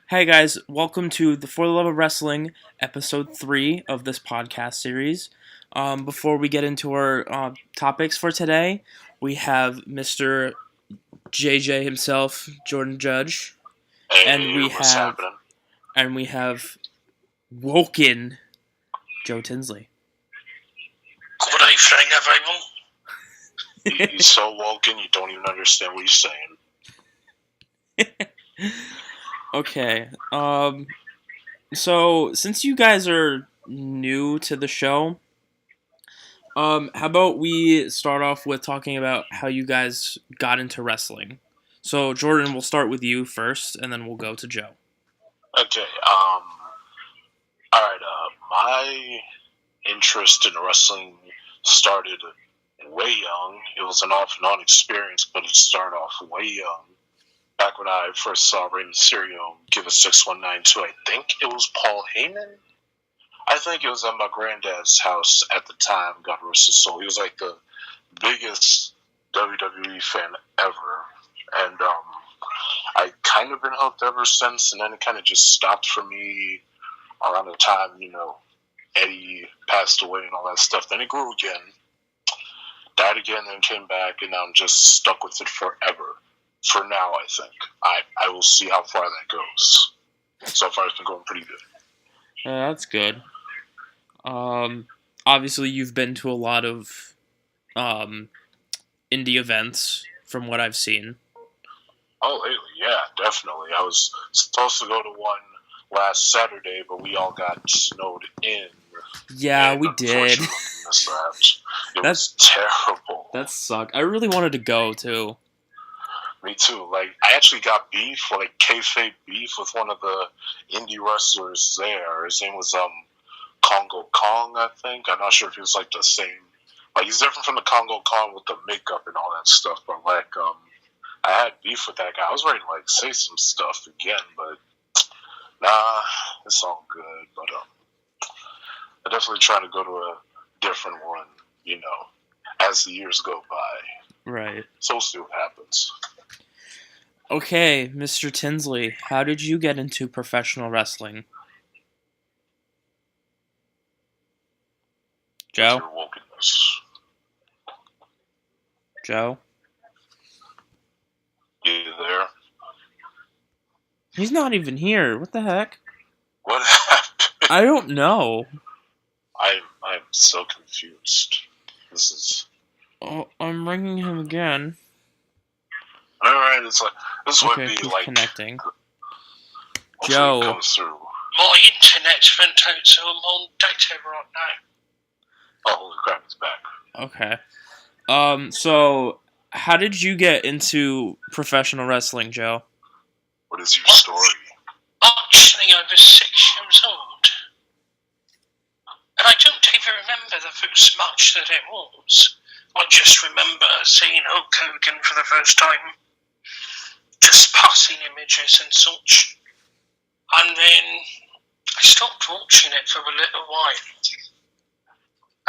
Hey guys, welcome to the For the Love of Wrestling, episode 3 of this podcast series. Before we get into our topics for today, we have Mr. JJ himself, Jordan Judge, and Hey, we what's have happening? Woken Joe Tinsley. Good evening, everyone. He's so woken, you don't even understand what he's saying. Okay, so since you guys are new to the show, how about we start off with talking about how you guys got into wrestling? So, Jordan, we'll start with you first, and then we'll go to Joe. Okay, alright, my interest in wrestling started way young. It was an off and on experience, but it started off way young. Back when I first saw Rey Mysterio give a 6192, I think it was Paul Heyman. I think it was at my granddad's house at the time, God rest his soul. He was like the biggest WWE fan ever. And I kind of been hooked ever since, and then it kind of just stopped for me around the time, Eddie passed away and all that stuff. Then it grew again, died again, then came back, and now I'm just stuck with it forever. For now, I think. I will see how far that goes. So far, it's been going pretty good. That's good. Obviously, you've been to a lot of indie events, from what I've seen. Oh, lately, yeah, definitely. I was supposed to go to one last Saturday, but we all got snowed in. Yeah, we did. It was terrible. That sucked. I really wanted to go, too. Me too. Like, I actually got beef, like kayfabe beef, with one of the indie wrestlers there. His name was Congo Kong, I think. I'm not sure if he was like the same. Like, he's different from the Congo Kong with the makeup and all that stuff. But like, I had beef with that guy. I was ready to like say some stuff again, but nah, it's all good. But I definitely try to go to a different one, as the years go by. Right. So we'll see what happens. Okay, Mr. Tinsley, how did you get into professional wrestling? Joe? Your wokenness. Joe? You there? He's not even here. What the heck? What happened? I don't know. I'm so confused. This is... Oh, I'm ringing him again. Alright, it's like... This Okay, would be he's like... connecting. Hopefully Joe. it comes through. My internet's went out, so I'm on data right now. Oh, holy crap, it's back. Okay. So, how did you get into professional wrestling, Joe? What is your story? Actually, I was 6 years old. And I don't even remember the first match that it was. I just remember seeing Hulk Hogan for the first time. Just passing images and such. And then I stopped watching it for a little while.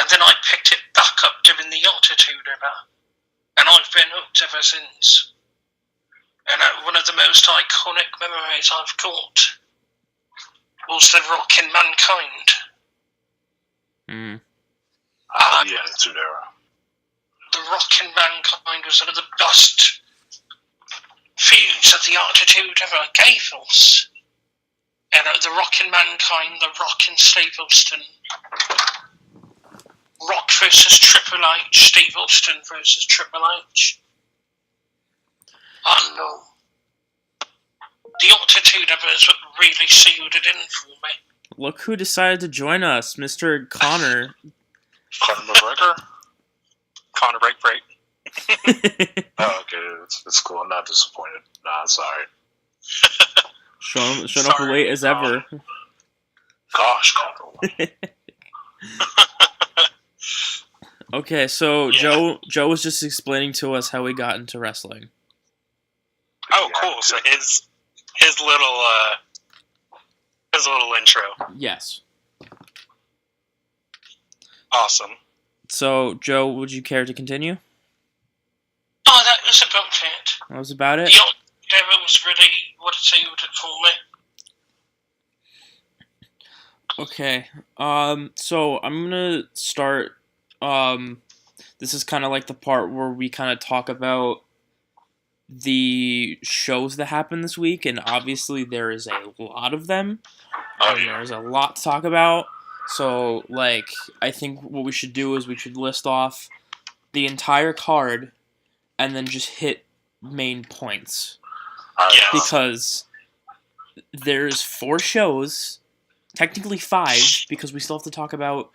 And then I picked it back up during the Attitude Era. And I've been hooked ever since. And one of the most iconic memories I've got was the Rockin' Mankind. The Attitude Era. The Rockin' Mankind was one of the best feuds that the Attitude Era gave us. And the Rockin' Mankind, the Rockin' Steve Austin. Rock versus Triple H, Steve Austin versus Triple H. And the Attitude Era is what really sealed it in for me. Look who decided to join us, Mr. Connor. Conor McGregor? Conor Break. Oh, okay, it's cool. I'm not disappointed. Nah, it's alright. Showing up late as ever. Gosh, Conor. Okay, so Yeah. Joe was just explaining to us how he got into wrestling. Oh, cool. So his little intro. Yes. Awesome. So, Joe, would you care to continue? Oh, that was about it. That was about it? The Attitude Era was really what sealed it for me. Okay. So I'm gonna start. This is kind of like the part where we kind of talk about the shows that happened this week, and obviously there is a lot of them, Oh, and yeah. there's a lot to talk about. So, like, I think what we should do is we should list off the entire card, and then just hit main points Alright, Yes. because there's 4 shows, technically 5, because we still have to talk about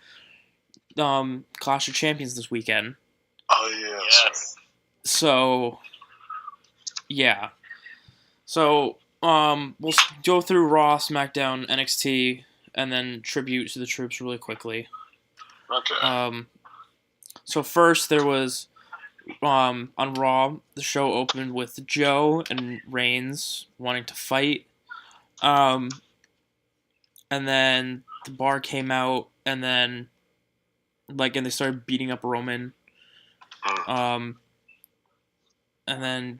Clash of Champions this weekend. Oh, yeah. Yes. So, yeah. So, we'll go through Raw, SmackDown, NXT, and then tribute to the troops really quickly. Okay. So first there was, on Raw, the show opened with Joe and Reigns wanting to fight. And then the bar came out, and then, and they started beating up Roman. And then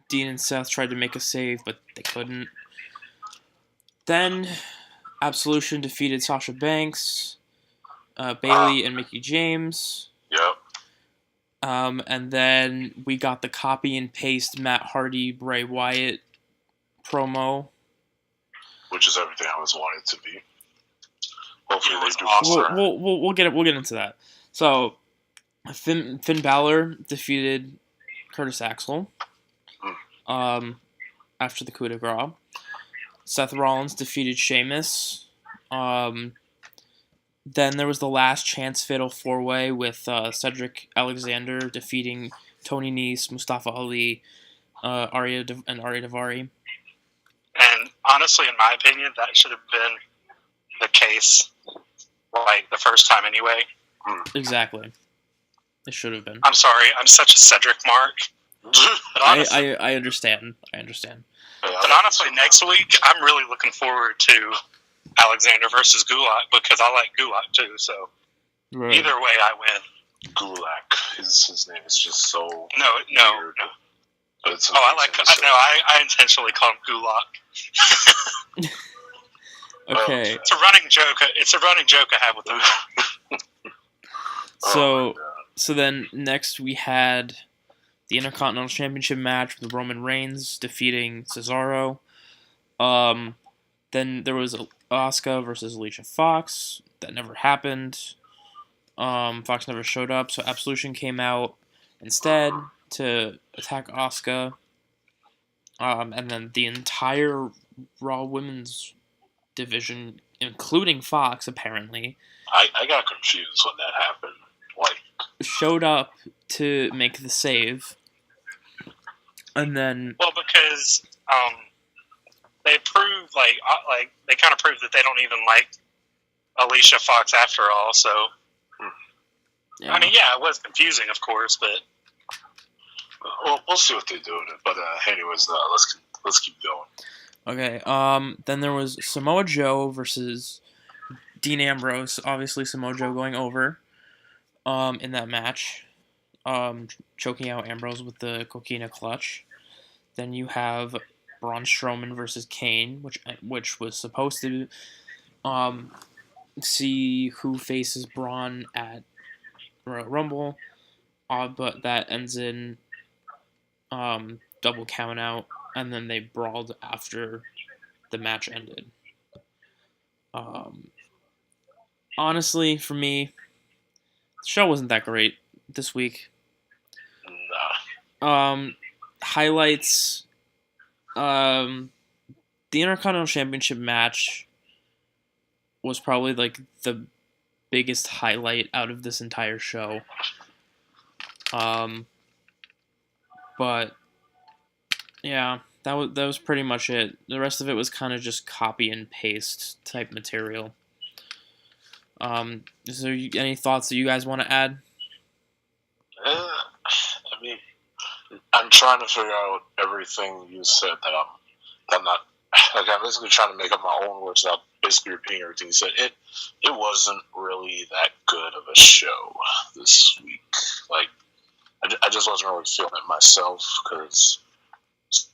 Dean and Seth tried to make a save, but they couldn't. Then Absolution defeated Sasha Banks, Bailey, and Mickie James. Yep. And then we got the copy and paste Matt Hardy, Bray Wyatt promo. Which is everything I was wanting it to be. Hopefully It they was do awesome. more. We'll get into that. So Finn Balor defeated Curtis Axel. After the coup de grace. Seth Rollins defeated Sheamus. Then there was the last chance fatal 4-way with Cedric Alexander defeating Tony Nese, Mustafa Ali, Arya Daivari. And honestly, in my opinion, that should have been the case, like, the first time anyway. Exactly. It should have been. I'm sorry, I'm such a Cedric mark. But honestly, I understand. but honestly, next week, I'm really looking forward to Alexander versus Gulak because I like Gulak too, so Right. either way, I win. Gulak. His name is just so No. weird. But it's I intentionally call him Gulak. Okay. It's a running joke. It's a running joke I have with him. So then next we had the Intercontinental Championship match with Roman Reigns defeating Cesaro. Then there was Asuka versus Alicia Fox. That never happened. Fox never showed up, so Absolution came out instead to attack Asuka. And then the entire Raw Women's division, including Fox, apparently, I got confused when that happened. Like, showed up to make the save. And then Well, because they proved like they kind of proved that they don't even like Alicia Fox after all. So I mean, yeah, it was confusing, of course, but we'll see what they do with it. But anyways, let's keep going. Okay, then there was Samoa Joe versus Dean Ambrose. Obviously, Samoa Joe going over in that match, choking out Ambrose with the Coquina clutch. Then you have Braun Strowman versus Kane, which was supposed to see who faces Braun at Royal Rumble, but that ends in double count out, and then they brawled after the match ended. Honestly, for me, the show wasn't that great this week. Nah. Highlights. The Intercontinental Championship match was probably like the biggest highlight out of this entire show. But yeah, that was pretty much it. The rest of it was kind of just copy and paste type material. Is there any thoughts that you guys want to add? I mean, I'm trying to figure out everything you said that I'm not. Like, I'm basically trying to make up my own words without basically repeating everything you said. It wasn't really that good of a show this week. Like, I just wasn't really feeling it myself because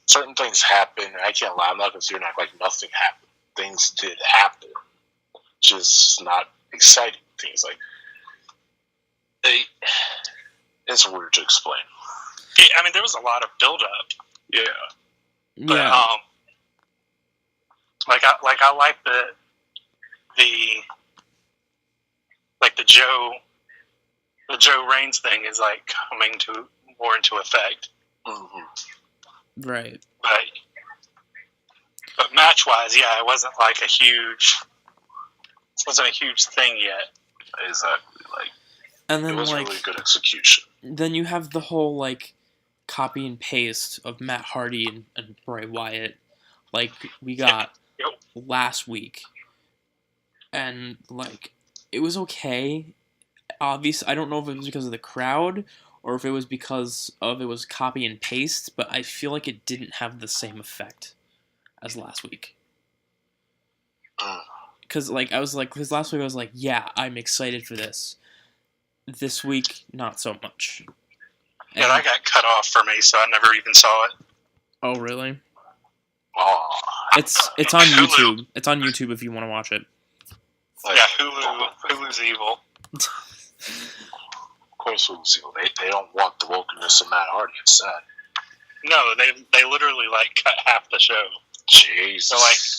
certain things happen. I can't lie. I'm not going to sit here and act like nothing happened. Things did happen. just not exciting things. Like it's weird to explain. Yeah, I mean, there was a lot of build up. Yeah. But I like the Joe Reigns thing is like coming to more into effect. Mm-hmm. Right. But match wise, yeah, it wasn't like a huge thing yet. Exactly. Like, and then it was like really good execution. Then you have the whole like copy and paste of Matt Hardy and Bray Wyatt, like we got last week, and like it was okay. Obviously, I don't know if it was because of the crowd or if it was because of it was copy and paste, but I feel like it didn't have the same effect as last week. Because last week I was like, yeah, I'm excited for this. This week, not so much. Yeah, that got cut off for me, so I never even saw it. Oh, really? Oh. It's on YouTube. It's on YouTube if you want to watch it. Yeah, Hulu's evil. Of course, Hulu's evil. They don't want the wokeness of Matt Hardy. It's sad. No, they literally like cut half the show. Jesus.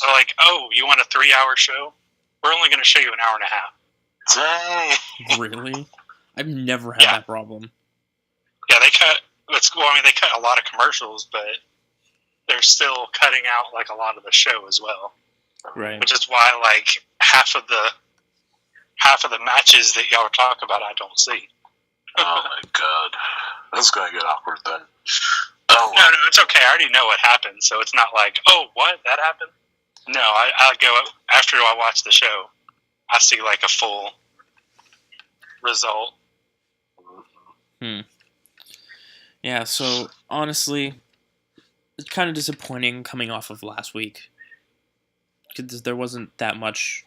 They're like, oh, you want a 3-hour show? We're only going to show you an hour and a half. Dang. Really? I've never had that problem. Yeah, they cut a lot of commercials, but they're still cutting out like a lot of the show as well. Right. Which is why like half of the matches that y'all talk about I don't see. Oh my god. This is gonna get awkward then. Oh. No, it's okay. I already know what happened, so it's not like, oh, what? That happened? No, I go after I watch the show. I see like a full result. Yeah, so honestly, it's kind of disappointing coming off of last week because there wasn't that much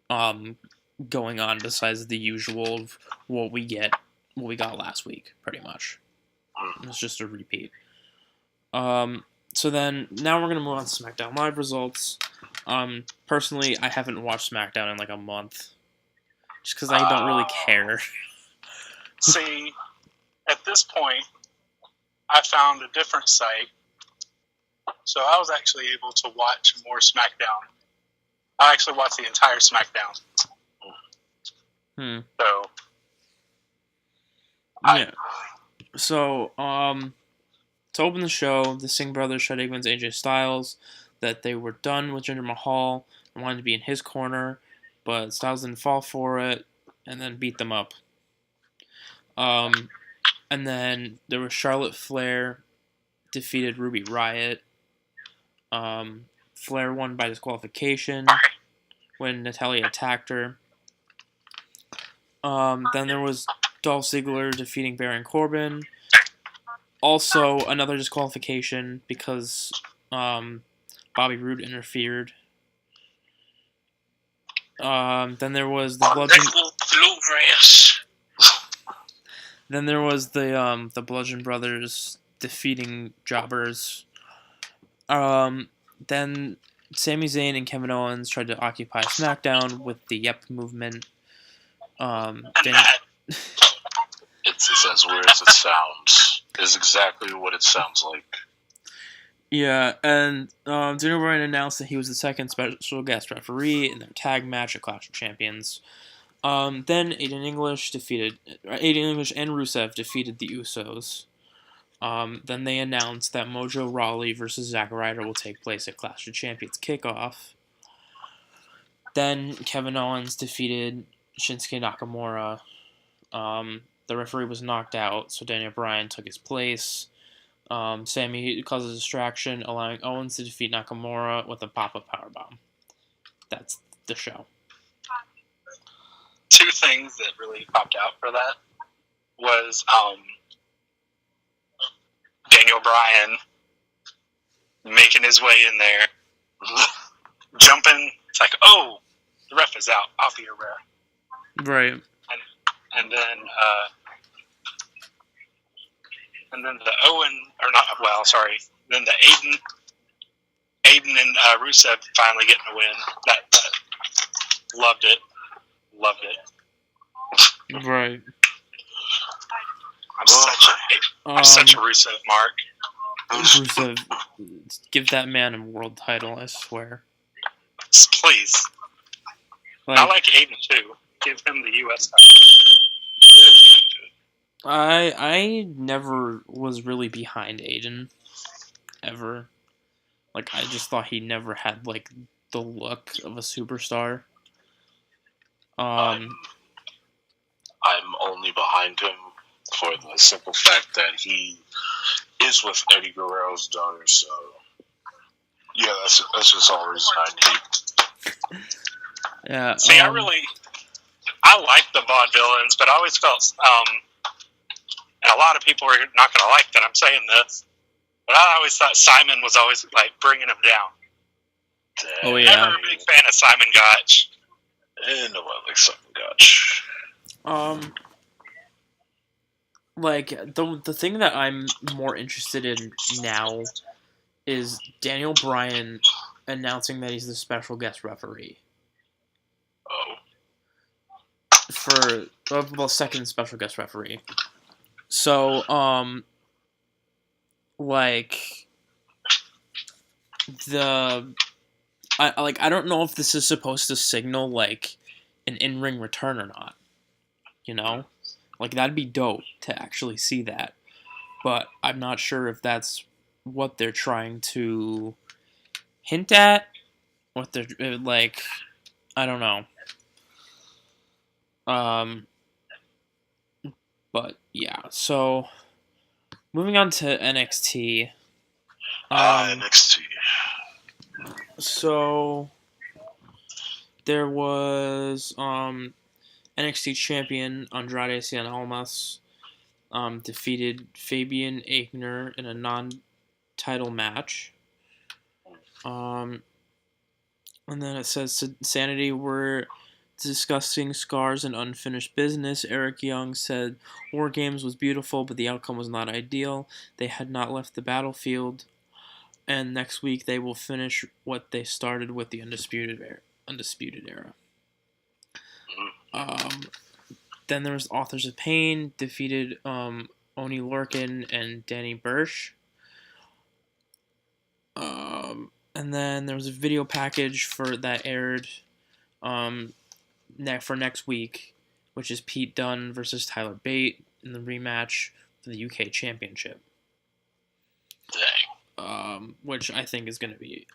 going on besides the usual of what we got last week, pretty much. It's just a repeat. So then now we're gonna move on to SmackDown Live results. Personally, I haven't watched SmackDown in like a month, just because I don't really care. See, at this point, I found a different site, so I was actually able to watch more SmackDown. I actually watched the entire SmackDown. So, yeah. So, to open the show, the Singh brothers showed Eggman's AJ Styles that they were done with Jinder Mahal and wanted to be in his corner, but Styles didn't fall for it and then beat them up. And then there was Charlotte Flair defeated Ruby Riott. Flair won by disqualification when Natalya attacked her. Then there was Dolph Ziggler defeating Baron Corbin. Also, another disqualification because Bobby Roode interfered. Then there was the Then there was the Bludgeon Brothers defeating Jobbers. Then Sami Zayn and Kevin Owens tried to occupy SmackDown with the Yep movement. It's as weird as it sounds. It's exactly what it sounds like. Yeah, and Daniel Bryan announced that he was the second special guest referee in their tag match at Clash of Champions. Then Aiden English and Rusev defeated the Usos. Then they announced that Mojo Rawley versus Zack Ryder will take place at Clash of Champions kickoff. Then Kevin Owens defeated Shinsuke Nakamura. The referee was knocked out, so Daniel Bryan took his place. Sammy caused a distraction, allowing Owens to defeat Nakamura with a pop-up powerbomb. That's the show. Two things that really popped out for that was Daniel Bryan making his way in there, jumping. It's like, oh, the ref is out. I'll be a ref. Right. And then the then the Aiden and Rusev finally getting a win. Loved it. Right. I'm such a Rusev mark. Rusev, give that man a world title, I swear. Please. I like Aiden too. Give him the U.S. title. I never was really behind Aiden, ever. Like, I just thought he never had, like, the look of a superstar. I'm only behind him for the simple fact that he is with Eddie Guerrero's daughter, so yeah, that's just all reason I need. Yeah. See, I like the vaudevillains, but I always felt, and a lot of people are not going to like that I'm saying this, but I always thought Simon was always like bringing him down. Oh yeah. Never a big fan of Simon Gotch. And no one likes Simon Gotch. Like, the thing that I'm more interested in now is Daniel Bryan announcing that he's the special guest referee. Oh. Second special guest referee. So, like, I don't know if this is supposed to signal, like, an in-ring return or not. You know? Like, that'd be dope to actually see that. But I'm not sure if that's what they're trying to hint at. What they're, like, I don't know. But, yeah. So, moving on to NXT. NXT. So, there was, NXT champion Andrade Cien Almas defeated Fabian Aichner in a non-title match. And then it says Sanity were discussing scars and unfinished business. Eric Young said War Games was beautiful, but the outcome was not ideal. They had not left the battlefield. And next week they will finish what they started with the Undisputed Era. Then there was Authors of Pain, defeated Oni Lorcan and Danny Burch. And then there was a video package that aired for next week, which is Pete Dunne versus Tyler Bate in the rematch for the UK Championship. Dang. Which I think is going to be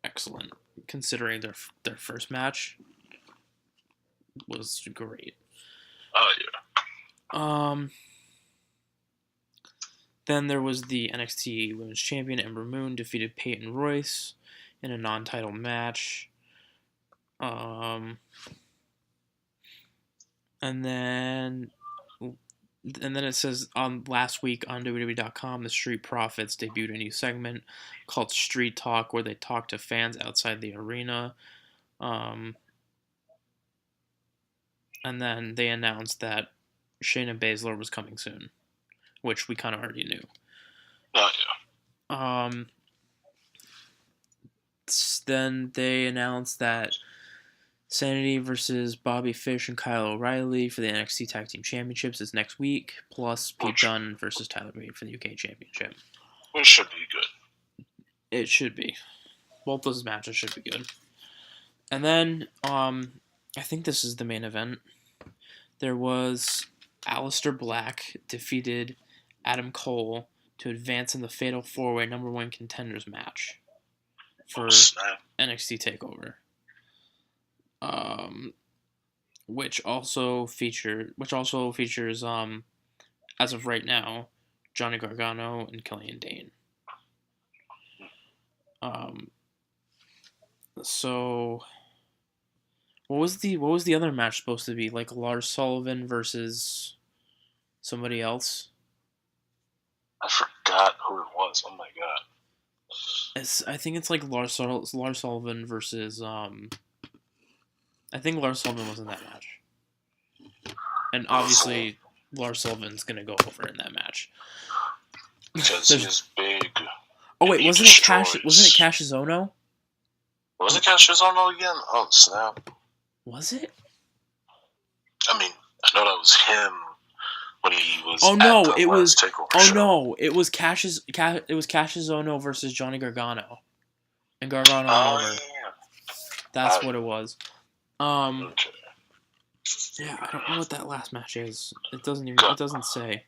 excellent, considering their first match was great. Oh, yeah. Then there was the NXT Women's Champion Ember Moon defeated Peyton Royce in a non-title match. And then it says last week on WWE.com, the Street Profits debuted a new segment called Street Talk, where they talk to fans outside the arena. And then they announced that Shayna Baszler was coming soon, which we kind of already knew. Oh, yeah. Then they announced that Sanity versus Bobby Fish and Kyle O'Reilly for the NXT Tag Team Championships is next week, plus Pete Dunne versus Tyler Bate for the UK Championship. Which should be good. It should be. Both those matches should be good. And then, I think this is the main event. There was Aleister Black defeated Adam Cole to advance in the Fatal 4-Way number 1 contenders match for NXT TakeOver. Which also features as of right now, Johnny Gargano and Killian Dane. So what was the other match supposed to be? Like Lars Sullivan versus somebody else? I forgot who it was. Oh my god. I think it's like Lars Sullivan versus I think Lars Sullivan was in that match. And obviously Lars Sullivan's gonna go over in that match. Because he's big. Oh wait, wasn't it Cash Ono? Was it Cash Ono again? Oh snap. Was it? I mean, I know that was him when he was. Oh no, it was. Show. No, it was Cash's. It was Cassius Ohno versus Johnny Gargano, and Gargano went over. Yeah. That's what it was. Okay. Yeah, I don't know what that last match is. It doesn't even. It doesn't say.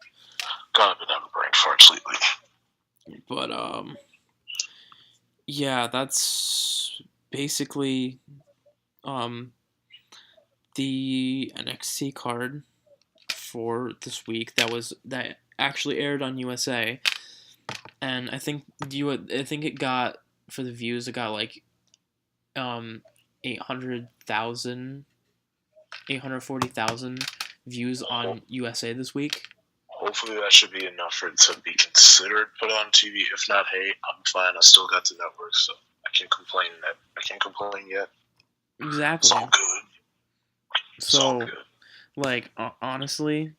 Gotta been having brain farts lately. But yeah, that's basically the NXT card for this week. That actually aired on USA, and I think it got, for the views, it got like 840,000 views on USA this week. Hopefully that should be enough for it to be considered put on TV. If not, hey, I'm fine. I still got the network, so I can't complain. I can't complain yet. Exactly. It's all good. So, like, honestly,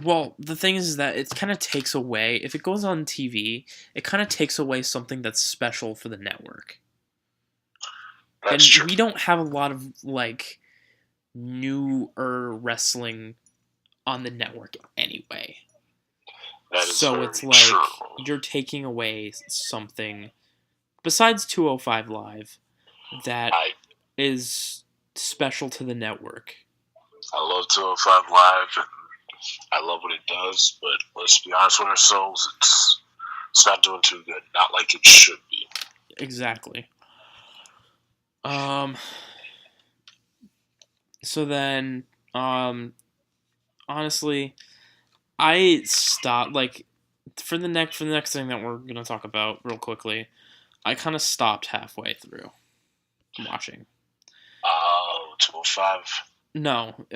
well, the thing is that it kind of takes away, if it goes on TV, it kind of takes away something that's special for the network. That's true. We don't have a lot of, like, newer wrestling on the network anyway. That is so very it's like true. You're taking away something besides 205 Live that is special to the network. I love 205 Live, and I love what it does, but let's be honest with ourselves, it's not doing too good. Not like it should be. Exactly. So then, honestly, I stopped, like, for the next thing that we're gonna talk about real quickly. I kind of stopped halfway through watching. 205. No,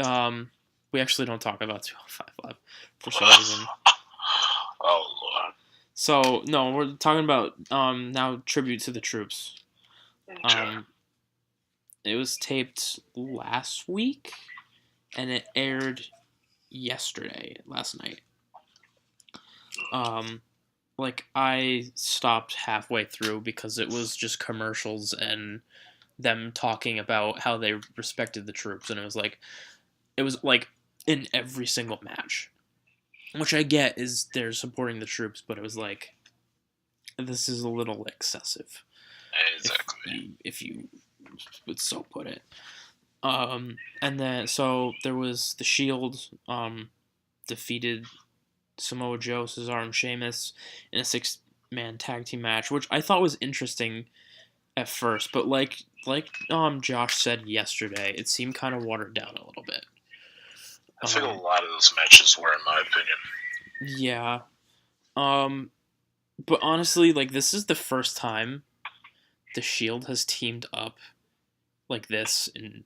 we actually don't talk about 205 Live for some reason. Oh Lord. So no, we're talking about now Tribute to the Troops. Okay. It was taped last week, and it aired last night. Like, I stopped halfway through because it was just commercials and them talking about how they respected the troops, and it was like in every single match, which I get is they're supporting the troops, but it was like, this is a little excessive. Exactly. If you would so put it. And then, so there was the Shield defeated Samoa Joe, Cesaro, and Sheamus in a 6-man tag team match, which I thought was interesting at first, but like Josh said yesterday, it seemed kind of watered down a little bit. I think a lot of those matches were, in my opinion. Yeah. But honestly, like, this is the first time the Shield has teamed up like this in,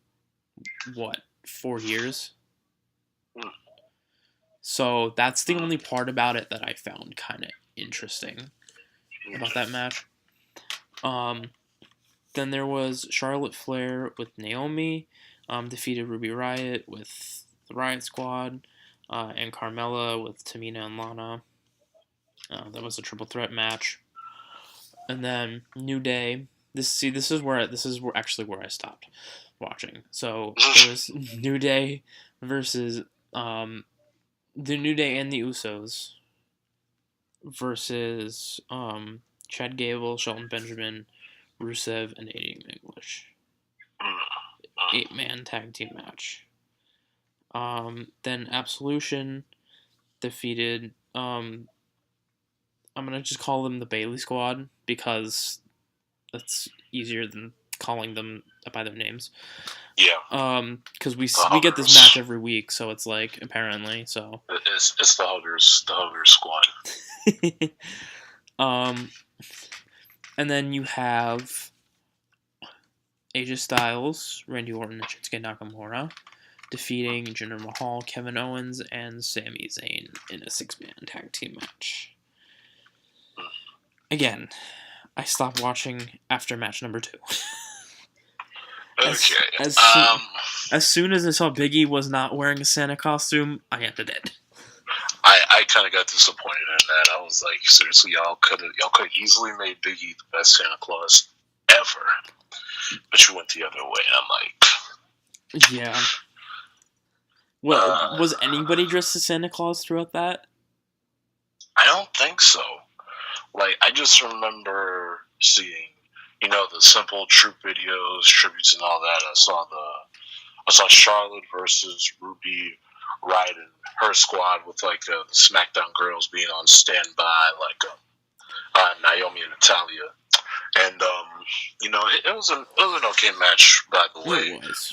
4 years? So that's the only part about it that I found kind of interesting about that match. Then there was Charlotte Flair with Naomi, defeated Ruby Riott with the Riott Squad, and Carmella with Tamina and Lana. That was a triple threat match. And then New Day. This is where actually where I stopped watching. So it was New Day versus the New Day and the Usos versus Chad Gable, Shelton Benjamin, Rusev, and Aiden English. 8-man tag team match. Then Absolution defeated, I'm gonna just call them the Bayley Squad because that's easier than calling them by their names. Yeah. Because we get this match every week, so it's like, apparently, so. It's the Huggers Squad. And then you have AJ Styles, Randy Orton, and Shinsuke Nakamura defeating Jinder Mahal, Kevin Owens, and Sami Zayn in a 6-man tag team match. Again, I stopped watching after match number 2. As soon as I saw Big E was not wearing a Santa costume, I ended it. I kind of got disappointed in that. I was like, seriously, y'all could easily made Big E the best Santa Claus ever, but you went the other way. I'm like, Yeah. What was anybody dressed as Santa Claus throughout that? I don't think so. Like, I just remember seeing, the simple troop videos, tributes, and all that. I saw Charlotte versus Ruby riding her squad with like the SmackDown girls being on standby, like Naomi and Natalia, and it was an okay match. By the way, It was.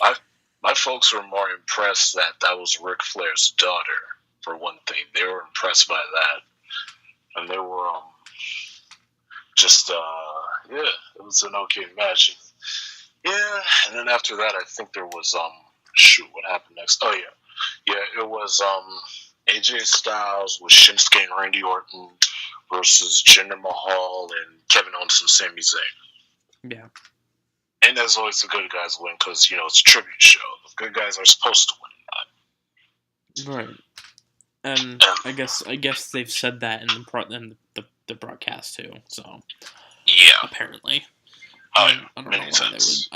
My folks were more impressed that was Ric Flair's daughter. For one thing, they were impressed by that, and they were just yeah, it was an okay match. Yeah, and then after that, I think there was what happened next? Oh yeah, it was AJ Styles with Shinsuke and Randy Orton versus Jinder Mahal and Kevin Owens and Sami Zayn. Yeah. And as always, the good guys win because it's a tribute show. The good guys are supposed to win. Right. And I guess they've said that in the broadcast too. So yeah, apparently. I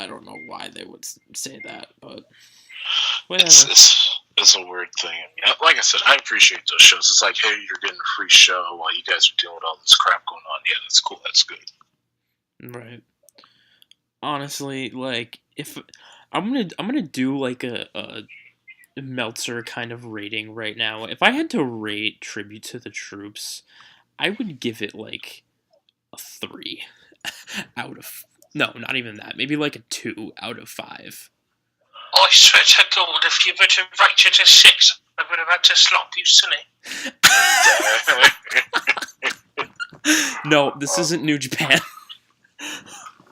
don't know why they would say that, but whatever. It's a weird thing. I mean, like I said, I appreciate those shows. It's like, hey, you're getting a free show while you guys are dealing with all this crap going on. Yeah, that's cool. That's good. Right. Honestly, like if I'm gonna do like a Meltzer kind of rating right now. If I had to rate Tribute to the Troops, I would give it like a 3 out of. No, not even that. Maybe like a 2 out of 5. I swear to God, if you were to rate it a 6, I would have had to slap you silly. No, this isn't New Japan.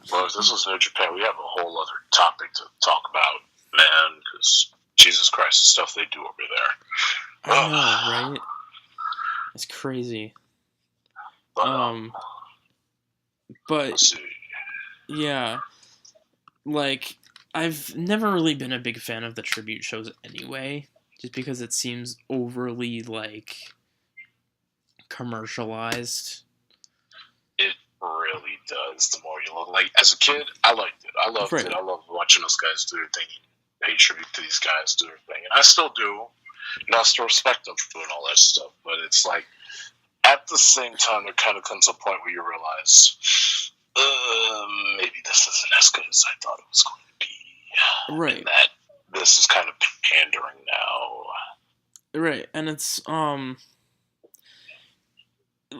Well, if this was New Japan, we have a whole other topic to talk about, man, because Jesus Christ, the stuff they do over there. I know, right? It's crazy. But let's see. Yeah, like I've never really been a big fan of the tribute shows anyway, just because it seems overly like commercialized. It really does. The more you look, like as a kid, I liked it. I loved it. I loved watching those guys do their thing, pay tribute to these guys do their thing, and I still do. I still respect them for doing all that stuff. But it's like at the same time, there kind of comes a point where you realize. Maybe this isn't as good as I thought it was going to be. Right. And that this is kind of pandering now. Right, and it's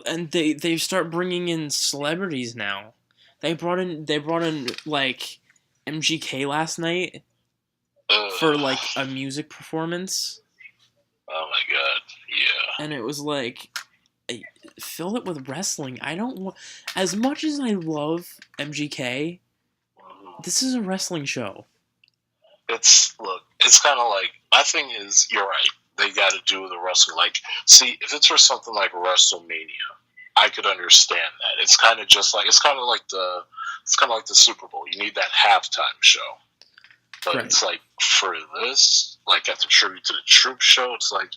and they start bringing in celebrities now. They brought in like MGK last night for like a music performance. Oh my god, yeah. And it was like fill it with wrestling. I don't want as much as I love MGK. This is a wrestling show. It's kind of like my thing is you're right. They got to do the wrestling. Like, see, if it's for something like WrestleMania, I could understand that. It's kind of like the Super Bowl. You need that halftime show. But right. It's like for this, like at the Tribute to the Troop show, it's like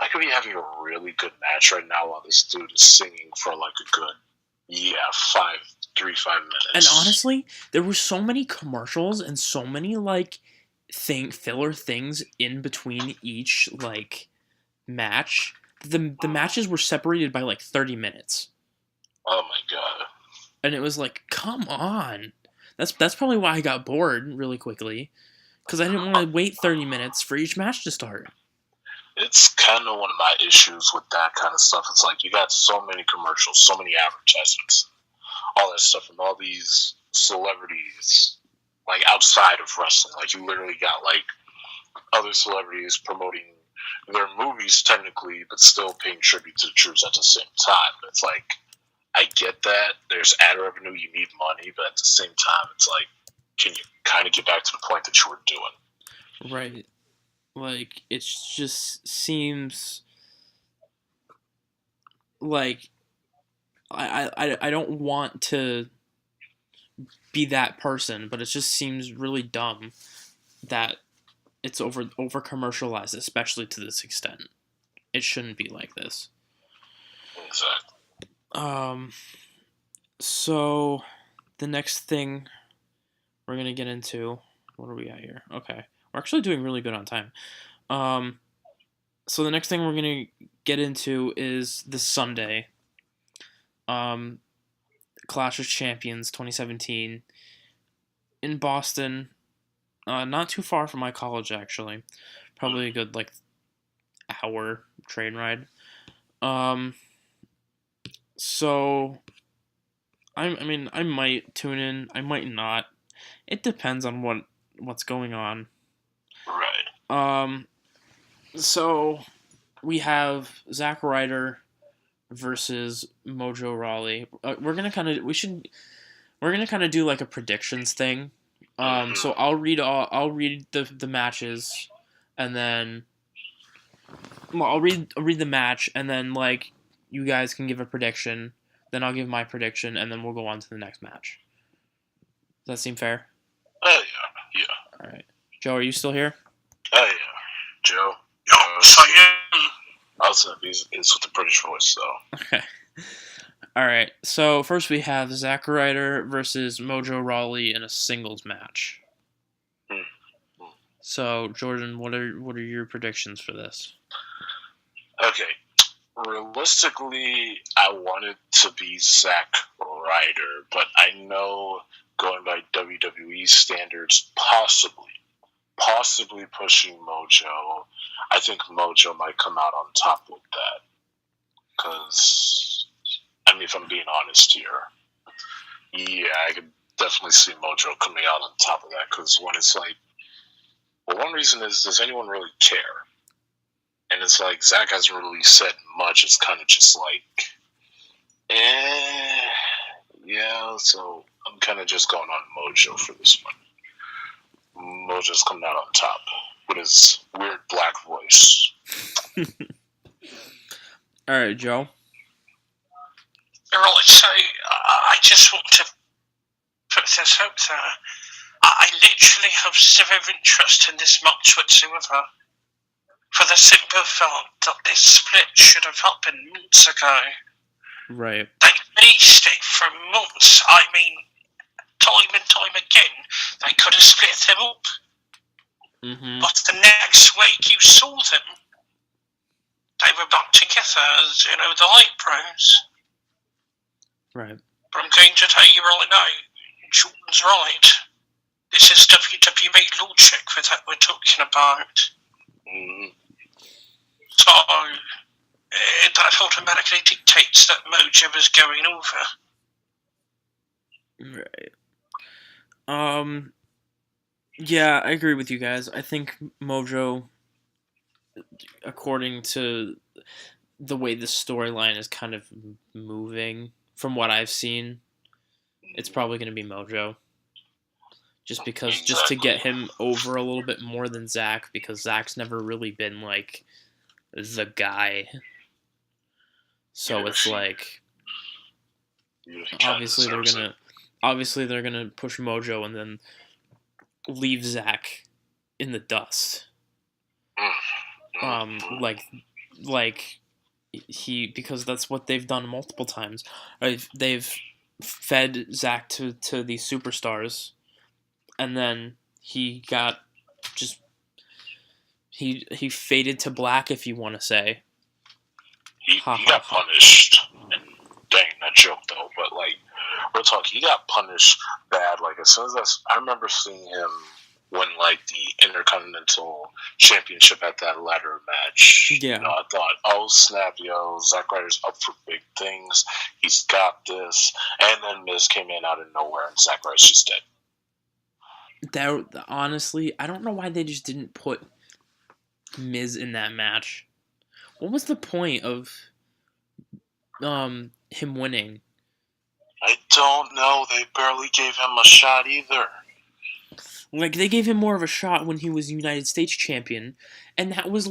I could be having a really good match right now while this dude is singing for like a good 5 minutes. And honestly, there were so many commercials and so many like filler things in between each like match. The matches were separated by like 30 minutes. Oh my god. And it was like, come on. That's probably why I got bored really quickly, because I didn't want to wait 30 minutes for each match to start. It's kind of one of my issues with that kind of stuff. It's like you got so many commercials, so many advertisements, all that stuff, and all these celebrities, like outside of wrestling. Like you literally got like other celebrities promoting their movies technically, but still paying tribute to the troops at the same time. It's like, I get that. There's ad revenue, you need money, but at the same time, it's like, can you kind of get back to the point that you were doing? Right. Like, it just seems like I don't want to be that person, but it just seems really dumb that it's over commercialized, especially to this extent. It shouldn't be like this. Exactly. So the next thing we're gonna get into, what are we at here? Okay, We're actually doing really good on time. So the next thing we're gonna get into is this Sunday. Clash of Champions 2017 in Boston. Not too far from my college, actually. Probably a good hour train ride. So I might tune in. I might not. It depends on what's going on. Right. So we have Zack Ryder versus Mojo Rawley. We're gonna kind of do like a predictions thing. So I'll read the matches, and then I'll read the match, and then you guys can give a prediction. Then I'll give my prediction, and then we'll go on to the next match. Does that seem fair? Yeah. All right, Joe, are you still here? Yeah, Joe. So yeah. I was gonna be it's with the British voice, though. Okay. All right. So first we have Zack Ryder versus Mojo Rawley in a singles match. So Jordan, what are your predictions for this? Okay. Realistically, I want it to be Zack Ryder, but I know going by WWE standards, possibly pushing Mojo. I think Mojo might come out on top with that. Because, if I'm being honest here, yeah, I could definitely see Mojo coming out on top of that. Because when it's one reason is, does anyone really care? And it's Zack hasn't really said much. It's kind of just yeah, so I'm kind of just going on Mojo for this one. Mojo's coming out on top with his weird black voice. All right, Joe. Right, so I just want to put this out there. I literally have zero interest in this match whatsoever. For the simple fact that this split should have happened months ago. Right. They missed it for months. Time and time again, they could have split them up. Mm-hmm. But the next week you saw them. They were back together as, the Hype Bros. Right. But I'm going to tell you right now, Jordan's right. This is WWE logic that we're talking about. Mm. So, that automatically dictates that Mojo is going over. Right. Yeah, I agree with you guys. I think Mojo, according to the way the storyline is kind of moving, from what I've seen, it's probably going to be Mojo. Just to get him over a little bit more than Zack, because Zack's never really been the guy. So it's obviously they're gonna push Mojo and then leave Zack in the dust. Because that's what they've done multiple times. They've fed Zack to these superstars, and then he got he faded to black, if you want to say. He got punished, and dang, that joke though. But we're talking, he got punished bad. As soon as I remember seeing him win the Intercontinental Championship at that ladder match. Yeah, I thought, oh snap, Zack Ryder's up for big things. He's got this, and then Miz came in out of nowhere, and Zack Ryder's just dead. Honestly, I don't know why they just didn't put Miz in that match. What was the point of him winning? I don't know. They barely gave him a shot either. They gave him more of a shot when he was United States champion, and that was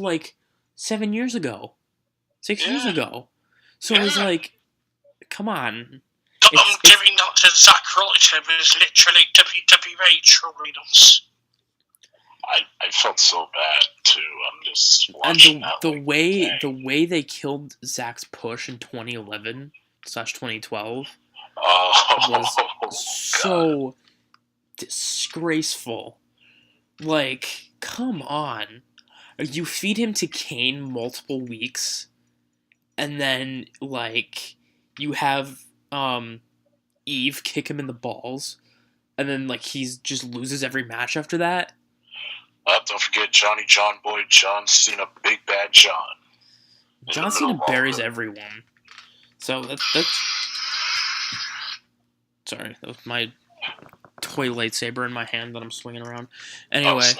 7 years ago. 6 years ago. So it was come on. I'm giving that to Zack Ryder was literally WWE trolling us. I felt so bad too. I'm just watching and the way they killed Zack's push in 2011/2012 was so disgraceful. Like, come on. You feed him to Kane multiple weeks, and then, like, you have, Eve kick him in the balls, and then, like, he's just loses every match after that. Don't forget Johnny John Boy John Cena, Big Bad John. John Cena buries everyone. So that's sorry, that was my toy lightsaber in my hand that I'm swinging around. Anyway,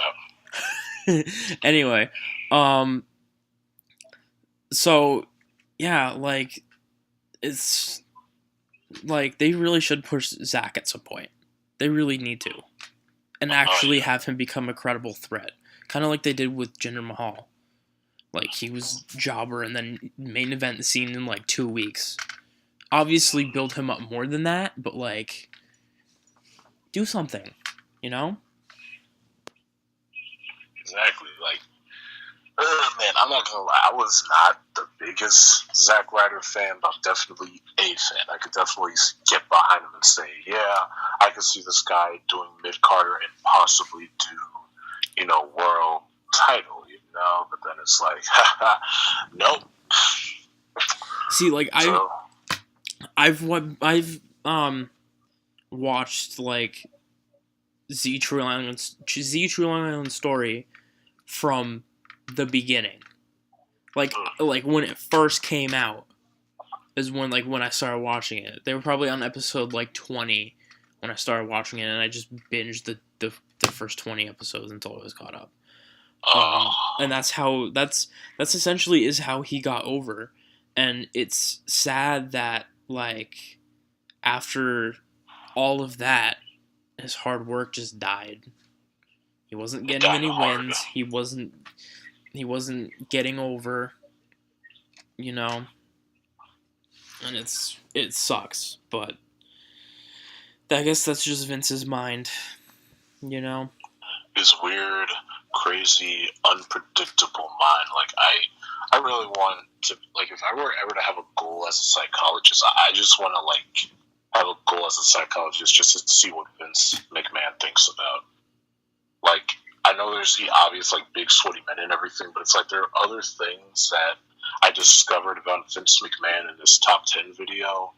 anyway, so yeah, like it's like they really should push Zack at some point. They really need to, and actually have him become a credible threat, kind of like they did with Jinder Mahal. Like, he was jobber and then main event scene in, like, 2 weeks. Obviously, build him up more than that, but, like, do something, you know? Exactly. Like, man, I'm not gonna lie. I was not the biggest Zack Ryder fan, but I'm definitely a fan. I could definitely get behind him and say, yeah, I could see this guy doing mid-Carter and possibly do, world title. But then it's like, nope. See, like, I've watched, like, True Island story from the beginning. Like when it first came out is when I started watching it. They were probably on episode, like, 20 when I started watching it, and I just binged the first 20 episodes until it was caught up. And that's essentially is how he got over. And it's sad that, like, after all of that, his hard work just died. He wasn't getting any wins. He wasn't getting over, and it sucks, but I guess that's just Vince's mind, His weird, crazy, unpredictable mind. Like, I really want to, like, if I were ever to have a goal as a psychologist, I just want to, like, have a goal as a psychologist just to see what Vince McMahon thinks about. Like, I know there's the obvious, like, big sweaty men and everything, but it's like there are other things that I discovered about Vince McMahon in this top 10 video.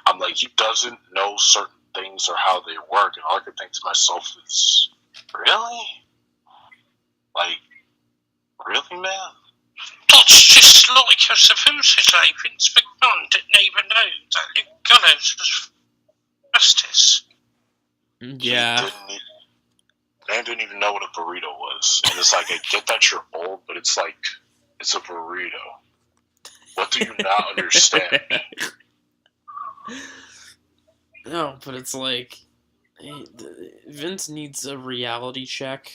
I'm like, he doesn't know certain things or how they work, and all I could think to myself is, really? Like, really, man? That's just like as the film says, like, Vince McMahon didn't even know that Luke Gunners was justice. Yeah. Man didn't even know what a burrito was. And it's like, I get that you're old, but it's like, it's a burrito. What do you not understand? No, but it's like, Vince needs a reality check.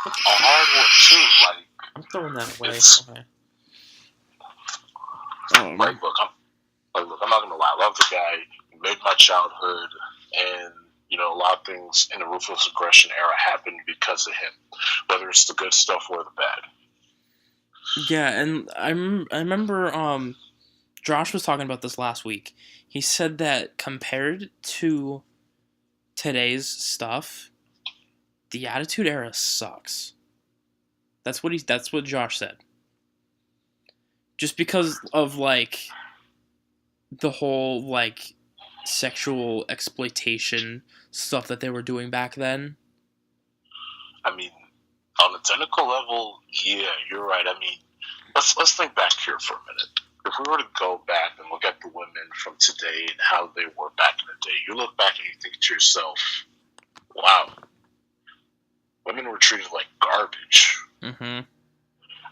A hard one, too. Like, I'm throwing that away. Okay. Like, look, I'm not gonna lie. I love the guy. He made my childhood, and a lot of things in the Ruthless Aggression era happened because of him. Whether it's the good stuff or the bad. Yeah, and I remember Josh was talking about this last week. He said that compared to today's stuff, the Attitude Era sucks. That's what Josh said. Just because of, like, the whole, like, sexual exploitation stuff that they were doing back then. I mean, on a technical level, yeah, you're right. I mean, let's think back here for a minute. If we were to go back and look at the women from today and how they were back in the day, you look back and you think to yourself, wow, women were treated like garbage. Mm-hmm.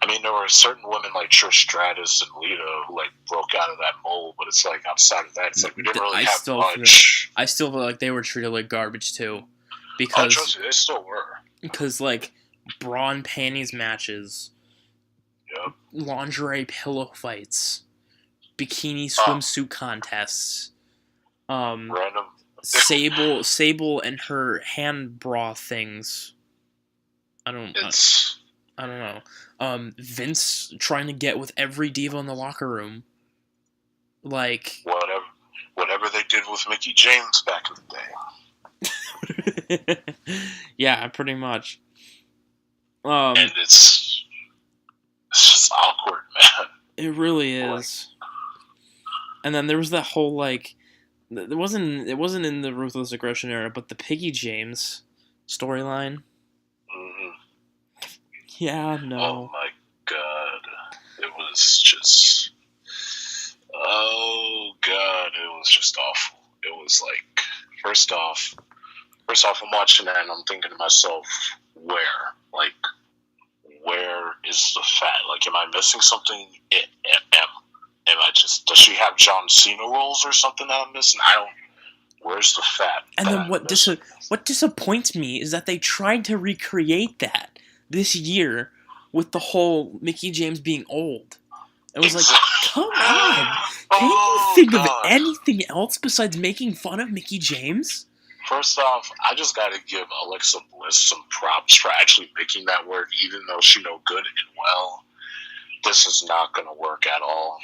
I mean, there were certain women like Trish Stratus and Lita who, like, broke out of that mold, but it's like, outside of that, it's like we didn't really have much. I still feel like they were treated like garbage too, because trust me, they still were. Because, like, bra and panties matches, yep, lingerie pillow fights, bikini swimsuit contests, random Sable and her hand bra things. I don't know. Vince trying to get with every diva in the locker room. Like, whatever they did with Mickey James back in the day. Yeah, pretty much. And it's just awkward, man. It really is. And then there was that whole like, it wasn't in the Ruthless Aggression era, but the Piggy James storyline. Mm-hmm. Yeah, no. Oh my god, it was just. Oh god, it was just awful. It was like, first off, I'm watching that and I'm thinking to myself, where? Like, where is the fat? Like, am I missing something? Am I just, does she have John Cena roles or something that I'm missing? Where's the fat? And then what disappoints me is that they tried to recreate that this year with the whole Mickey James being old. It was like, come on! Can you think of anything else besides making fun of Mickey James? First off, I just gotta give Alexa Bliss some props for actually picking that word, even though she know good and well this is not gonna work at all.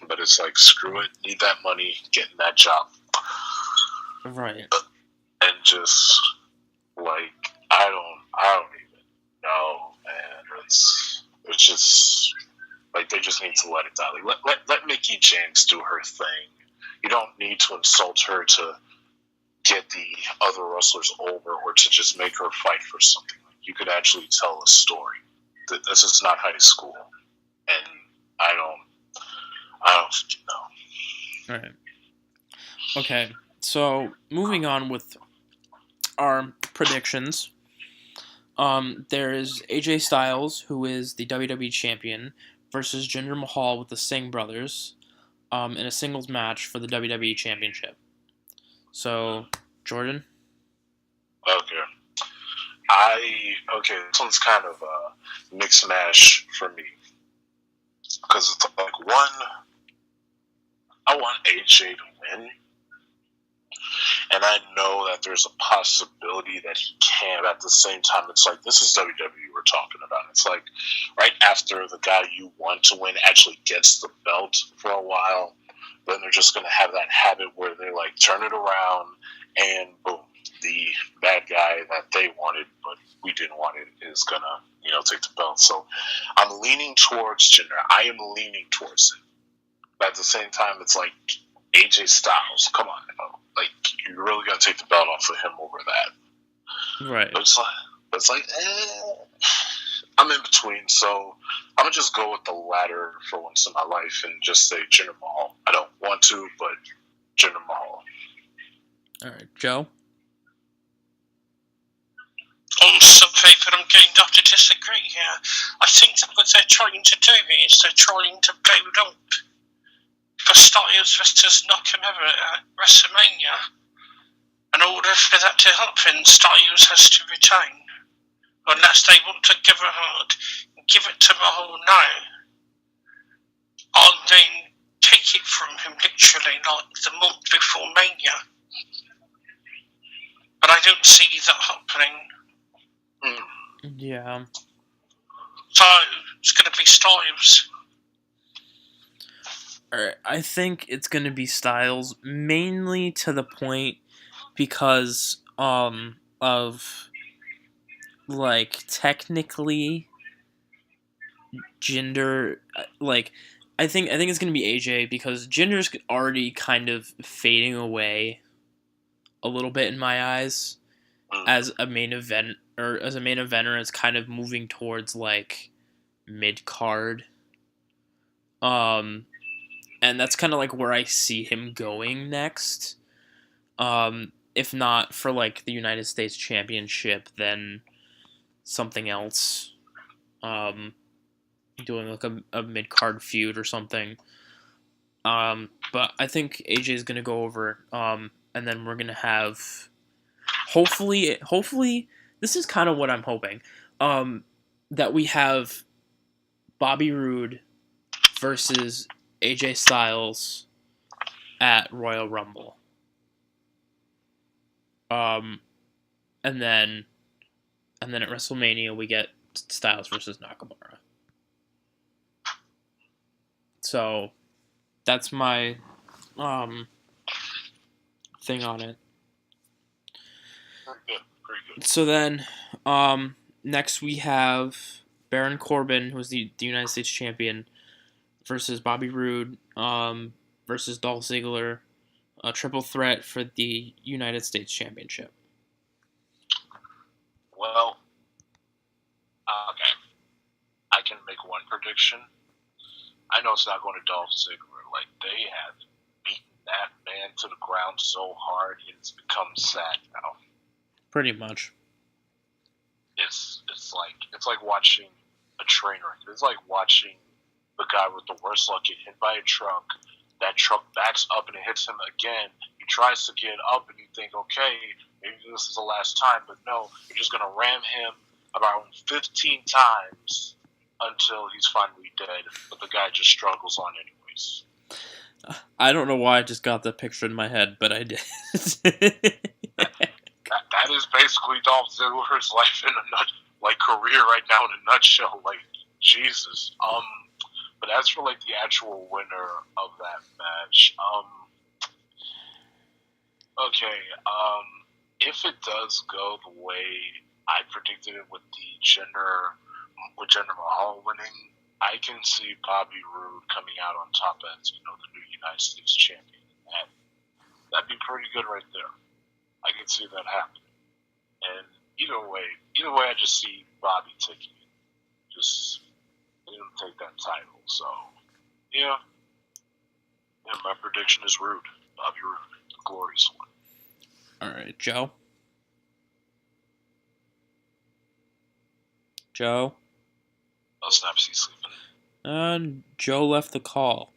But it's like, screw it, need that money, getting that job. Right. And just like, I don't even know, man. It's just like, they just need to let it die. Like, let Mickey James do her thing. You don't need to insult her to get the other wrestlers over, or to just make her fight for something. Like, you could actually tell a story. This is not high school, and I don't know. All right. Okay. So moving on with our predictions. There is AJ Styles, who is the WWE champion, versus Jinder Mahal with the Singh brothers, in a singles match for the WWE championship. So, Jordan? Okay, this one's kind of a mixed mash for me. Because it's like, one, I want AJ to win. And I know that there's a possibility that he can. At the same time, it's like, this is WWE we're talking about. It's like, right after the guy you want to win actually gets the belt for a while, then they're just going to have that habit where they like turn it around and boom, the bad guy that they wanted but we didn't want it is going to, take the belt. So I'm leaning towards Jinder. I am leaning towards it. But at the same time, it's like, AJ Styles, come on, like, you really got to take the belt off of him over that. Right. But it's like, I'm in between, so I'm going to just go with the latter for once in my life and just say Jinder Mahal. I don't want to, but Jinder Mahal. All right, Joe? On some paper, I'm going to have to disagree here. I think that what they're trying to do is they're trying to build up for Styles versus Nakamura at WrestleMania. In order for that to happen, Styles has to retain. Unless they want to give it to Mahal now, and then take it from him literally like the month before Mania. But I don't see that happening. Yeah. So, it's going to be Styles. Alright, I think it's going to be Styles, mainly to the point because of, like, technically Jinder, like, I think it's going to be AJ because Jinder's already kind of fading away a little bit in my eyes as a main event, or as a main eventer. It's kind of moving towards, like, mid-card. And that's kind of like where I see him going next. If not for like the United States Championship, then something else. Doing like a mid-card feud or something. But I think AJ is gonna go over. And then we're gonna have, hopefully, this is kind of what I'm hoping. That we have Bobby Roode versus AJ Styles at Royal Rumble. And then at WrestleMania we get Styles versus Nakamura. So that's my thing on it. Very So then, next we have Baron Corbin, who's the United States champion, versus Bobby Roode, versus Dolph Ziggler, a triple threat for the United States Championship. Well, okay. I can make one prediction. I know it's not going to Dolph Ziggler. Like, they have beaten that man to the ground so hard, it's become sad now. Pretty much. It's like watching a train wreck. It's like watching the guy with the worst luck get hit by a truck. That truck backs up and it hits him again. He tries to get up and you think, okay, maybe this is the last time, but no, you're just gonna ram him about 15 times until he's finally dead. But the guy just struggles on anyways. I don't know why I just got that picture in my head, but I did. That is basically Dolph Ziggler's life in a career right now in a nutshell. Like, Jesus. But as for the actual winner of that match, okay, if it does go the way I predicted it with Jinder Mahal winning, I can see Bobby Roode coming out on top as the new United States champion. That'd be pretty good right there. I can see that happening. And either way, I just see Bobby taking it. Just let him take that title. So, yeah, my prediction is Roode. Bobby Roode, the glorious one. All right, Joe. Joe. Oh, Snaps, he's sleeping. Joe left the call.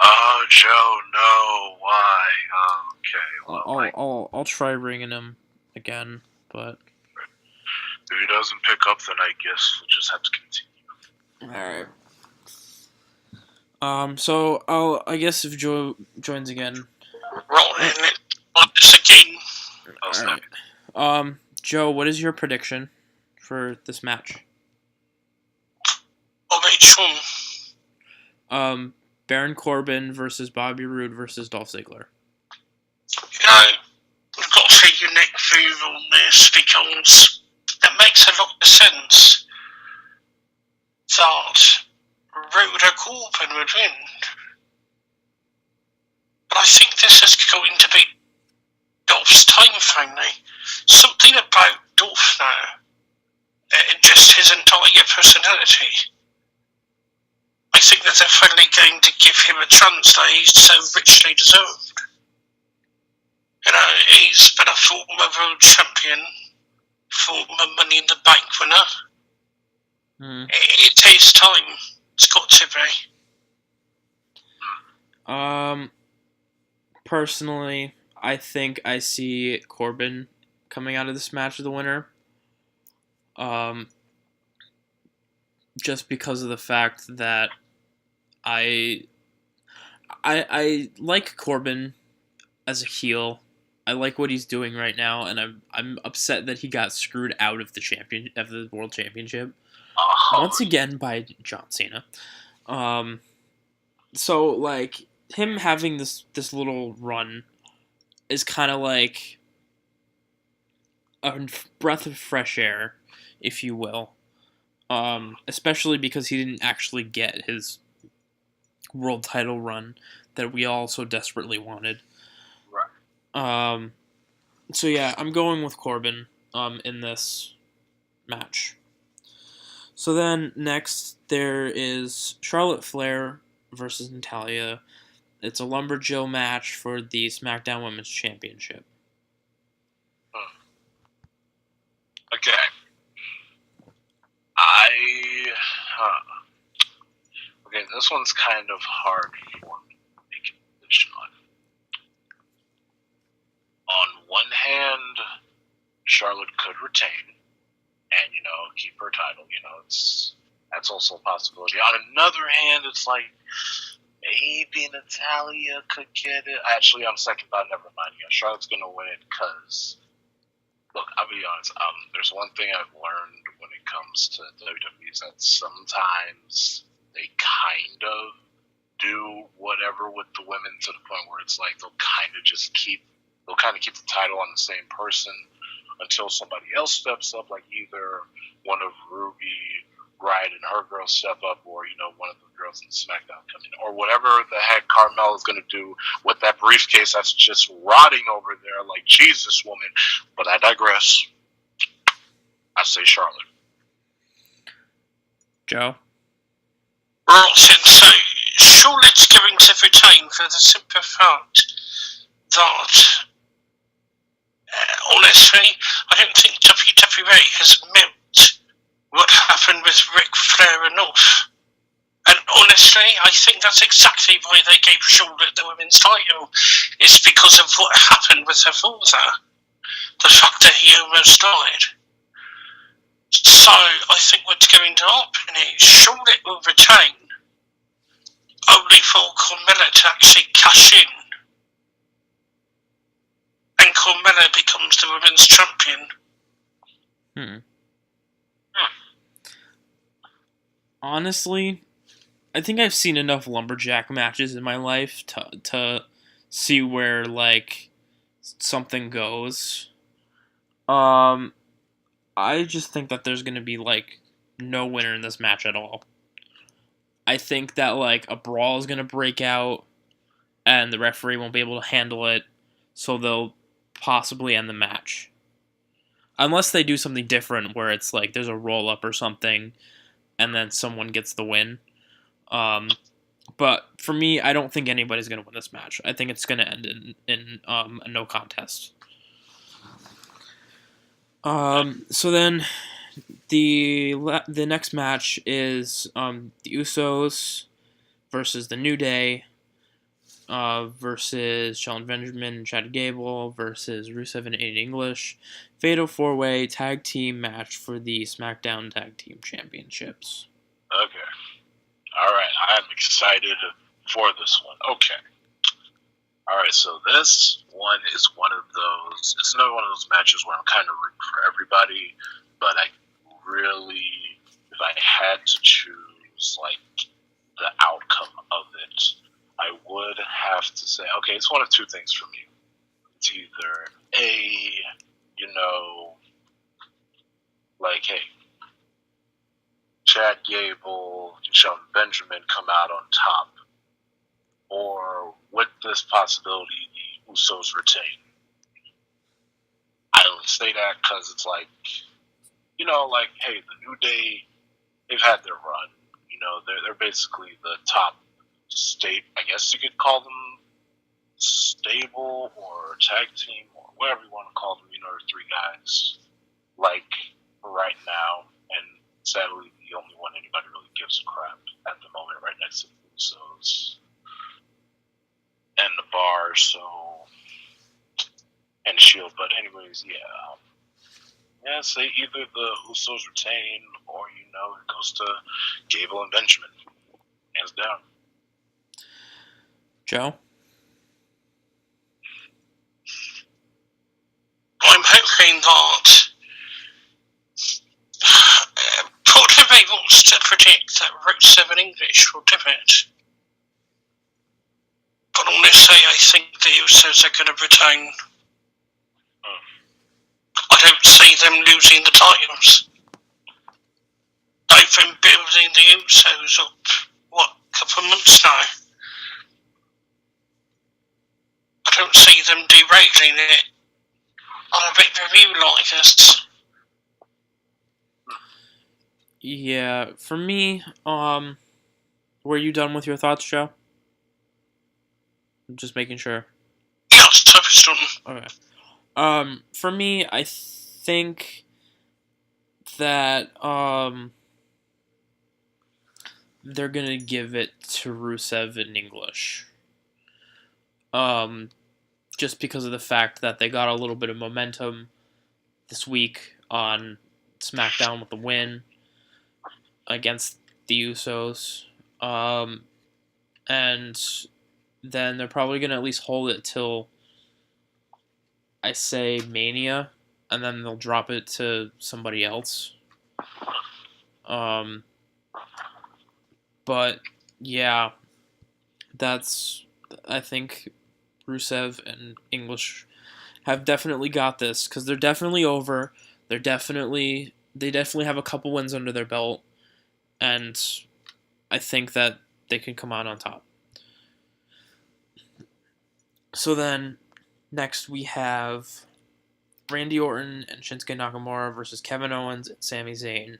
Oh, Joe, no, why? Okay, well, I'll try ringing him again, but if he doesn't pick up, then I guess we'll just have to continue. All right. So I guess if Joe joins again. Rolling it once again. All right. Joe, what is your prediction for this match? Of each one. Baron Corbin versus Bobby Roode versus Dolph Ziggler. We've got to say your neck move on this because it makes a lot of sense that Roode or Corbin would win. But I think this is going to be Dolph's time finally. Something about Dolph now, just his entire personality. I think that they're finally going to give him a chance that he's so richly deserved. He's been a former world champion, former Money in the Bank winner. It is time. It's got to be. Personally, I think I see Corbin coming out of this match as the winner. Just because of the fact that I like Corbin as a heel. I like what he's doing right now, and I'm upset that he got screwed out of the World Championship once again by John Cena. So him having this little run is kind of like a breath of fresh air, if you will. Especially because he didn't actually get his world title run that we all so desperately wanted. Right. So yeah, I'm going with Corbin in this match. So then next there is Charlotte Flair versus Natalya. It's a Lumberjill match for the SmackDown Women's Championship. Okay. Okay, this one's kind of hard for me to make a decision on. On one hand, Charlotte could retain and, keep her title. That's also a possibility. On another hand, it's like, maybe Natalya could get it. Actually, on second thought, never mind. Yeah, Charlotte's going to win it because, look, I'll be honest. There's one thing I've learned when it comes to WWE is that sometimes they kind of do whatever with the women to the point where it's like they'll kind of keep the title on the same person until somebody else steps up, like either one of Ruby, Riot, and her girls step up, or one of the girls in SmackDown come in, or whatever the heck Carmella's going to do with that briefcase that's just rotting over there, like Jesus, woman. But I digress. I say Charlotte. Joe? Roxon, so Charlotte's going to retain for the simple fact that, honestly, I don't think WWE has milked what happened with Ric Flair enough. And honestly, I think that's exactly why they gave Charlotte the women's title. It's because of what happened with her father. The fact that he almost died. So, I think what's going to happen is Charlotte will retain, only for Carmella to actually cash in. And Carmella becomes the women's champion. Honestly, I think I've seen enough lumberjack matches in my life to see where, like, something goes. I just think that there's going to be, like, no winner in this match at all. I think that, like, a brawl is going to break out, and the referee won't be able to handle it, so they'll possibly end the match. Unless they do something different, where it's, like, there's a roll-up or something, and then someone gets the win. But, for me, I don't think anybody's going to win this match. I think it's going to end in a no contest. So then, the next match is the Usos versus the New Day, versus Shelton Benjamin and Chad Gable versus Rusev and Aiden English. Fatal 4-way tag team match for the SmackDown Tag Team Championships. Okay. Alright, I'm excited for this one. Okay. Alright, so this one is one of those, it's another one of those matches where I'm kind of rooting for everybody, but I really, if I had to choose, like, the outcome of it, I would have to say, okay, it's one of two things for me. It's either like, hey, Chad Gable and Shelton Benjamin come out on top, or with this possibility, the Usos retain. I only say that because it's like, like, hey, the New Day, they've had their run. They're basically the top I guess you could call them stable or tag team or whatever you want to call them. Three guys, like, right now, and sadly, the only one anybody really gives a crap at the moment, right next to the Usos and the Bar, and Shield. But anyways, yeah, say either the Usos retain or it goes to Gable and Benjamin, hands down. Joe? I'm hoping that Portobello wants to predict that Route 7 English will do it. But honestly, I think the Usos are going to retain. I don't see them losing the titles. They've been building the Usos up, a couple of months now. I don't see them derailing it on a big review like this. Yeah, for me, were you done with your thoughts, Joe? I'm just making sure. Yes, I was done. Okay. For me, I think that, they're gonna give it to Rusev in English. Just because of the fact that they got a little bit of momentum this week on SmackDown with the win against the Usos. And then they're probably going to at least hold it till, I say, Mania, and then they'll drop it to somebody else. But, yeah, that's, I think, Rusev and English have definitely got this because they're definitely over. They definitely have a couple wins under their belt, and I think that they can come out on top. So then, next we have Randy Orton and Shinsuke Nakamura versus Kevin Owens and Sami Zayn.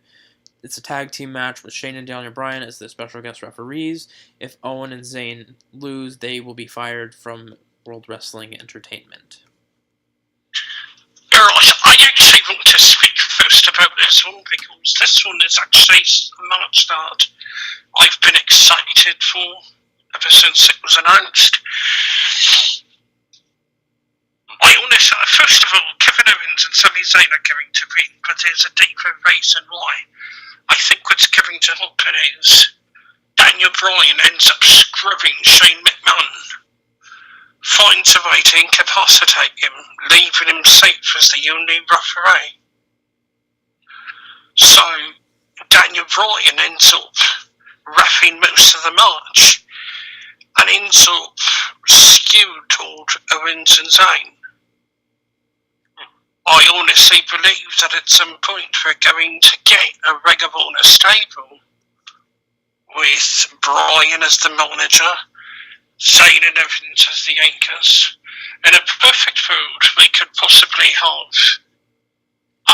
It's a tag team match with Shane and Daniel Bryan as the special guest referees. If Owen and Zayn lose, they will be fired from World Wrestling Entertainment. Right, I actually want to speak first about this one because this one is actually a match that I've been excited for ever since it was announced. First of all, Kevin Owens and Sami Zayn are going to win, but there's a deeper reason why. I think what's going to happen is Daniel Bryan ends up scrubbing Shane McMahon, finds a way to incapacitate him, leaving him safe as the only referee. So Daniel Bryan ends up reffing most of the match and ends up skewed toward Owens and Zayn. I honestly believe that at some point we're going to get a Ring of Honor stable with Bryan as the manager, Zayn and Evans as the anchors. In a perfect world, we could possibly have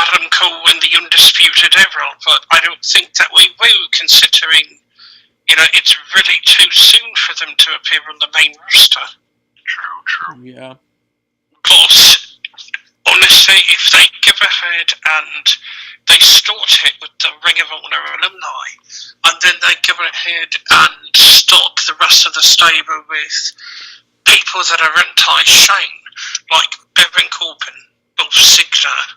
Adam Cole in the Undisputed Era, but I don't think that we will, considering, it's really too soon for them to appear on the main roster. True. Yeah. But honestly, if they give ahead and they start it with the Ring of Honor alumni, and then they give ahead and start the rest of the stable with people that are anti-Shane, like Baron Corbin, Dolph Ziggler,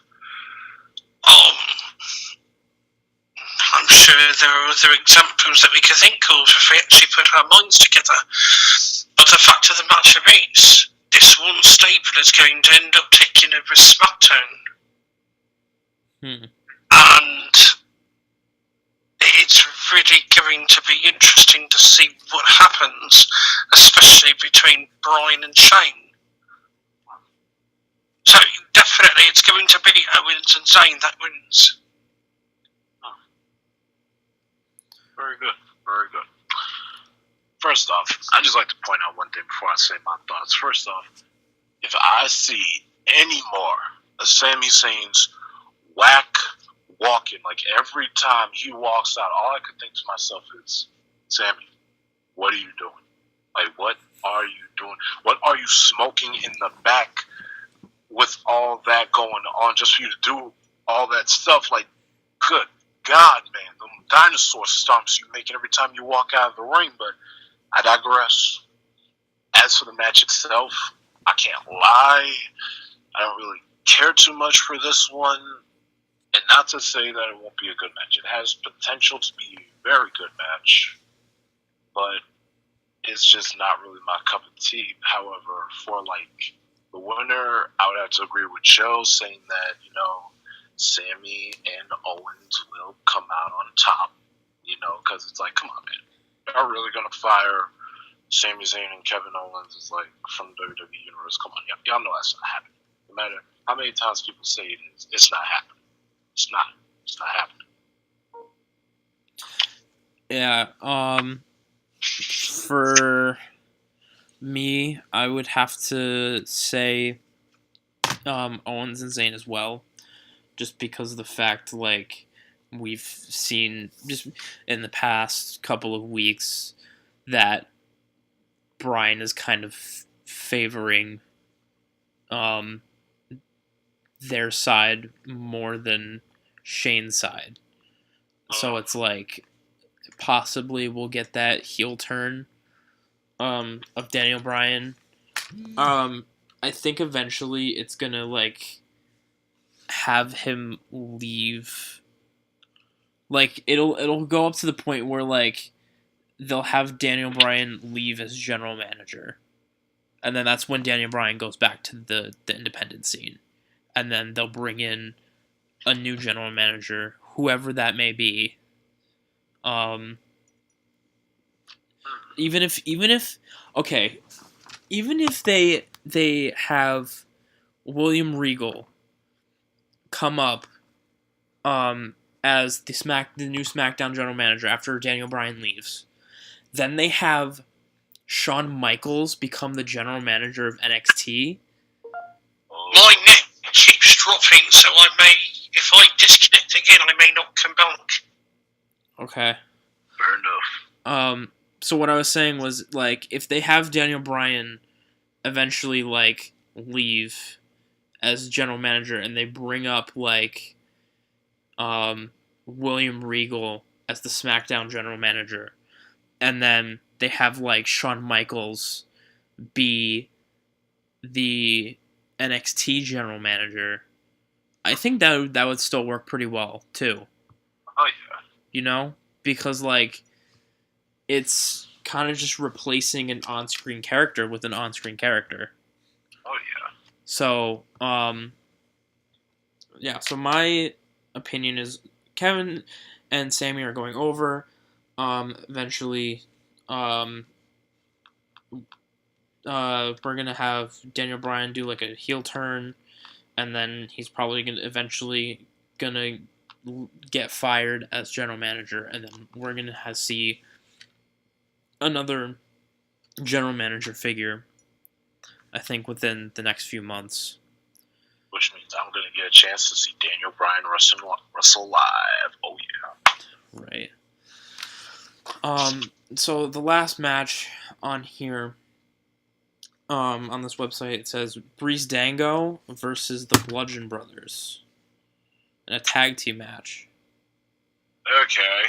I'm sure there are other examples that we could think of if we actually put our minds together. But the fact of the matter is, this one stable is going to end up taking over SmackDown. And it's really going to be interesting to see what happens, especially between Bryan and Shane. So definitely it's going to be Owens and Zayn that wins. Very good. First off, I'd just like to point out one thing before I say my thoughts. First off, if I see any more of Sami Zayn's whack walking, like every time he walks out, all I could think to myself is, Sammy, what are you doing? Like, what are you doing? What are you smoking in the back with all that going on just for you to do all that stuff? Like, good God, man, the dinosaur stomps you making every time you walk out of the ring. But I digress. As for the match itself, I can't lie, I don't really care too much for this one. And not to say that it won't be a good match. It has potential to be a very good match, but it's just not really my cup of tea. However, for like the winner, I would have to agree with Joe saying that, Sammy and Owens will come out on top, because it's like, come on, man. Y'all really going to fire Sami Zayn and Kevin Owens is like from the WWE Universe? Come on, y'all know that's not happening. No matter how many times people say it is, it's not happening. It's not happening. Yeah, for me, I would have to say Owens and Zayn as well, just because of the fact, like, we've seen just in the past couple of weeks that Bryan is kind of favoring their side more than Shane's side. So it's like possibly we'll get that heel turn of Daniel Bryan. I think eventually it's gonna like have him leave. Like it'll go up to the point where like they'll have Daniel Bryan leave as general manager. And then that's when Daniel Bryan goes back to the independent scene. And then they'll bring in a new general manager, whoever that may be. Even if they have William Regal come up as the new SmackDown general manager after Daniel Bryan leaves. Then they have Shawn Michaels become the general manager of NXT. My net keeps dropping, so if I disconnect again, I may not come back. Okay. Fair enough. So what I was saying was, like, if they have Daniel Bryan eventually, like, leave as general manager and they bring up, like, William Regal as the SmackDown general manager, and then they have, like, Shawn Michaels be the NXT general manager, I think that would still work pretty well, too. Oh, yeah. You know? Because, like, it's kind of just replacing an on-screen character with an on-screen character. Oh, yeah. So, yeah, so my opinion is Kevin and Sammy are going over. Eventually, we're gonna have Daniel Bryan do like a heel turn, and then he's probably eventually gonna get fired as general manager, and then we're gonna see another general manager figure, I think, within the next few months. Which means I'm going to get a chance to see Daniel Bryan wrestle live. Oh, yeah. Right. So the last match on here, on this website, it says Breeze Dango versus the Bludgeon Brothers in a tag team match. Okay.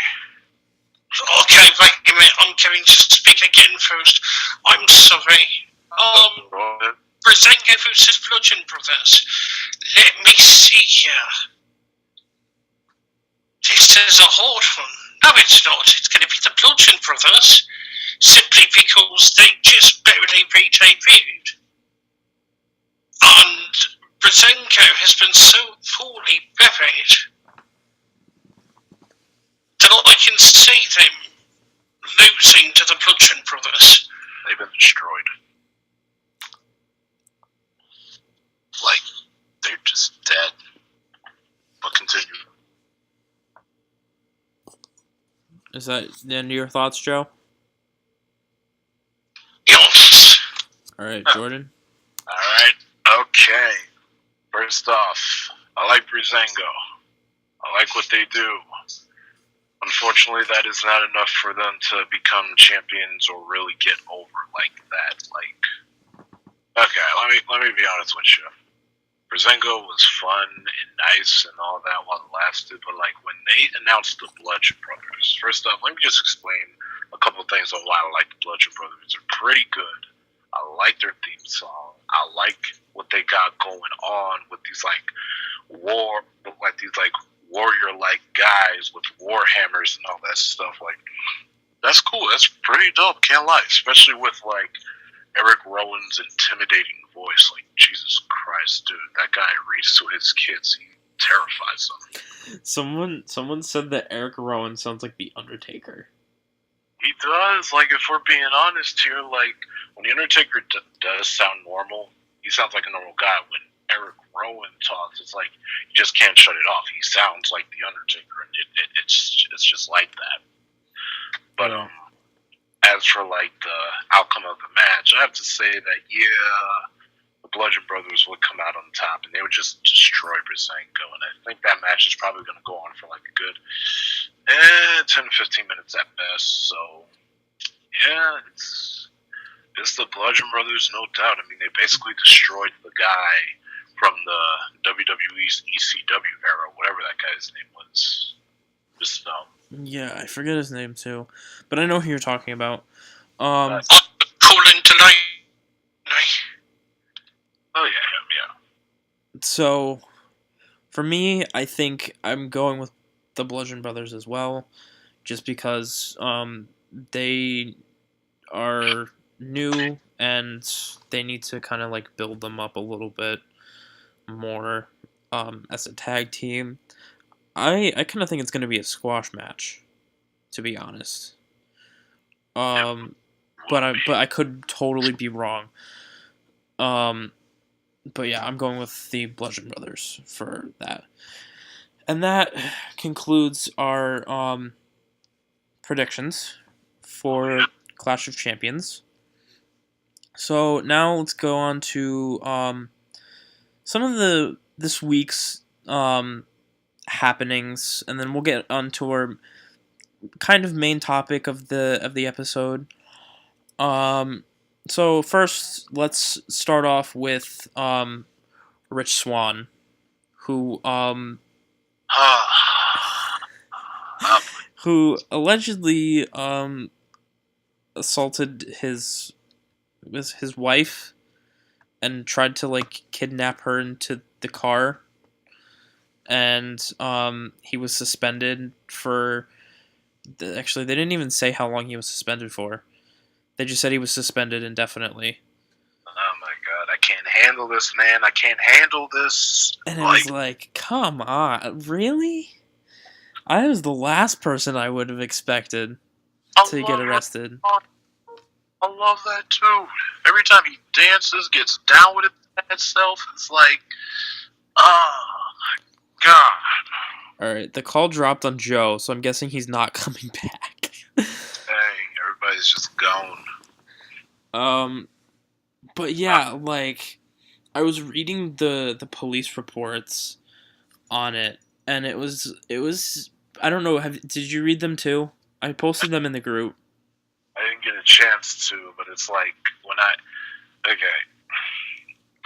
Okay, wait a minute. I'm going to speak again first. I'm sorry. Breezango versus Bludgeon Brothers. Let me see here. This is a hard one. No, it's not. It's going to be the Bludgeon Brothers, simply because they just barely re-debuted. And Breezango has been so poorly buried that I can see them losing to the Bludgeon Brothers. They've been destroyed. Like, they're just dead. But continue. Is that the end of your thoughts, Joe? Yes. Alright, Jordan? Alright, okay. First off, I like Breezango. I like what they do. Unfortunately, that is not enough for them to become champions or really get over like that. Okay, let me be honest with you. Breezango was fun and nice and all that while it lasted, but like when they announced the Bludgeon Brothers, first off, let me just explain a couple things on why I like the Bludgeon Brothers. They're pretty good. I like their theme song. I like what they got going on with these warrior-like guys with war hammers and all that stuff. Like, that's cool. That's pretty dope. Can't lie, especially with like Eric Rowan's intimidating voice. Like, Jesus Christ, dude, that guy reads to his kids. He terrifies them. Someone said that Eric Rowan sounds like the Undertaker. He does. Like, if we're being honest here, like, when the Undertaker does sound normal, he sounds like a normal guy. When Eric Rowan talks, it's like you just can't shut it off. He sounds like the Undertaker, and it's just like that. But as for like the outcome of the match, I have to say that the Bludgeon Brothers would come out on top, and they would just destroy Breezango. And I think that match is probably going to go on for like a good 10-15 minutes at best. So yeah, it's the Bludgeon Brothers, no doubt. I mean, they basically destroyed the guy from the WWE's ECW era, whatever that guy's name was. Just Yeah, I forget his name too, but I know who you're talking about. Colin Oh yeah. So, for me, I think I'm going with the Bludgeon Brothers as well, just because they are new and they need to kind of like build them up a little bit more as a tag team. I kind of think it's going to be a squash match, to be honest. But I could totally be wrong. But yeah, I'm going with the Bludgeon Brothers for that. And that concludes our predictions for Clash of Champions. So now let's go on to some of this week's happenings, and then we'll get onto our kind of main topic of the episode. So first, let's start off with Rich Swann, who who allegedly assaulted his wife and tried to like kidnap her into the car, and he was suspended for. Actually, they didn't even say how long he was suspended for. They just said he was suspended indefinitely. Oh my god, I can't handle this, man. I can't handle this. And it was like, come on, really? I was the last person I would have expected to get arrested. I love that too. Every time he dances, gets down with itself, it's like, oh my god. Alright, the call dropped on Joe, so I'm guessing he's not coming back. Dang, everybody's just gone. But yeah, like, I was reading the police reports on it, and it was I don't know, did you read them too? I posted them in the group. I didn't get a chance to, but it's like,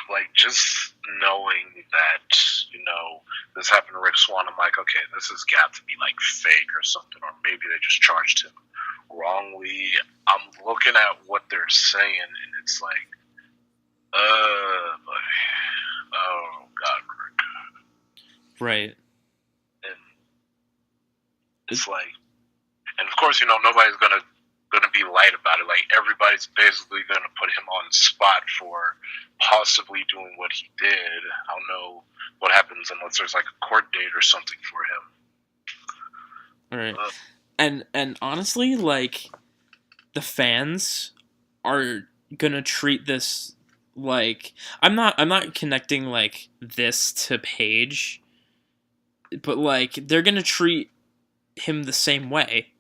like, just knowing that, this happened to Rick Swann, I'm like, okay, this has got to be, like, fake or something, or maybe they just charged him wrongly. I'm looking at what they're saying, and it's like, oh, God, Rick. Right. And it's like, and of course, nobody's gonna be light about it. Like, everybody's basically gonna put him on the spot for possibly doing what he did. I don't know what happens unless there's like a court date or something for him. Right. And honestly, like, the fans are gonna treat this like, I'm not connecting like this to Paige, but like they're gonna treat him the same way.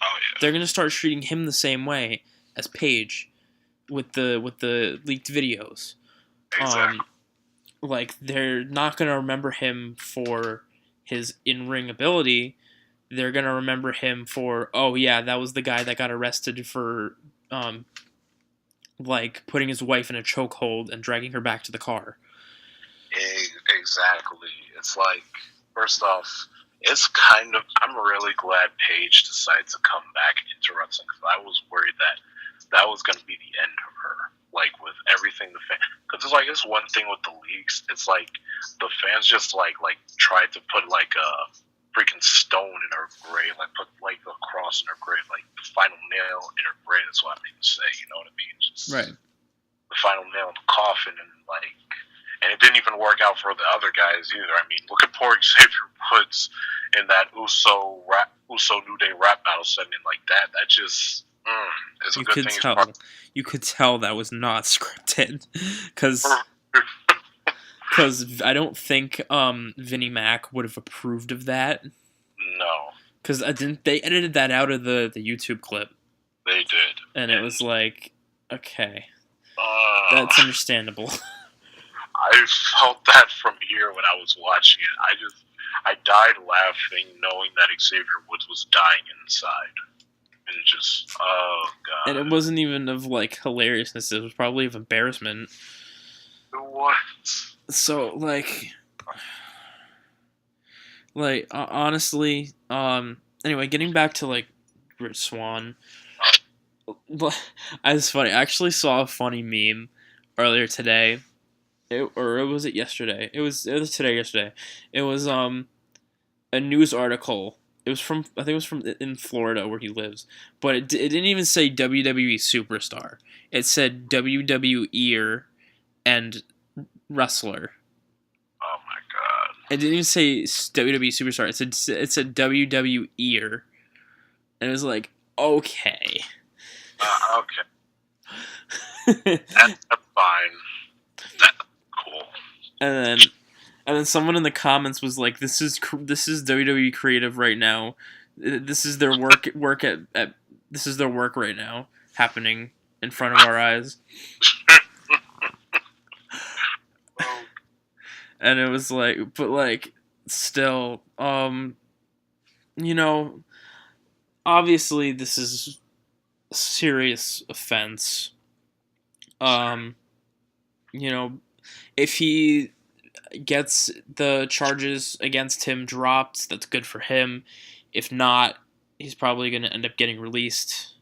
Oh yeah. They're gonna start treating him the same way as Paige with the leaked videos. Exactly. Like, they're not gonna remember him for his in-ring ability. They're gonna remember him for, oh yeah, that was the guy that got arrested for like putting his wife in a chokehold and dragging her back to the car. Exactly. It's like, first off, I'm really glad Paige decided to come back into wrestling, because I was worried that was going to be the end of her. Like, with everything because it's like, it's one thing with the leaks. It's like the fans just like tried to put like a freaking stone in her grave, like put like a cross in her grave, like the final nail in her grave. That's what I mean to say. You know what I mean? Just right. The final nail in the coffin, and it didn't even work out for the other guys either. I mean, look at poor Xavier Woods in that Uso New Day rap battle setting like that. That just, it's a good thing. You could tell that was not scripted, because I don't think Vinnie Mac would have approved of that. No, because they edited that out of the YouTube clip. They did, and it was like, okay, that's understandable. I felt that from here when I was watching it. I died laughing knowing that Xavier Woods was dying inside. And just, oh god. And it wasn't even of like hilariousness, it was probably of embarrassment. It was. So, honestly, anyway, getting back to like Rich Swann. It's funny, I actually saw a funny meme earlier today. Or was it yesterday? It was today, yesterday. It was a news article. I think it was from in Florida where he lives. But it didn't even say WWE Superstar. It said WWE and wrestler. Oh my god. It didn't even say WWE Superstar. It said WWE. And it was like, okay. Okay. That's fine. and then someone in the comments was like, "This is WWE creative right now. This is their work at this is their work right now happening in front of our eyes." And it was like, but like, still, you know, obviously this is a serious offense. You know, if he gets the charges against him dropped, that's good for him. If not, he's probably going to end up getting released.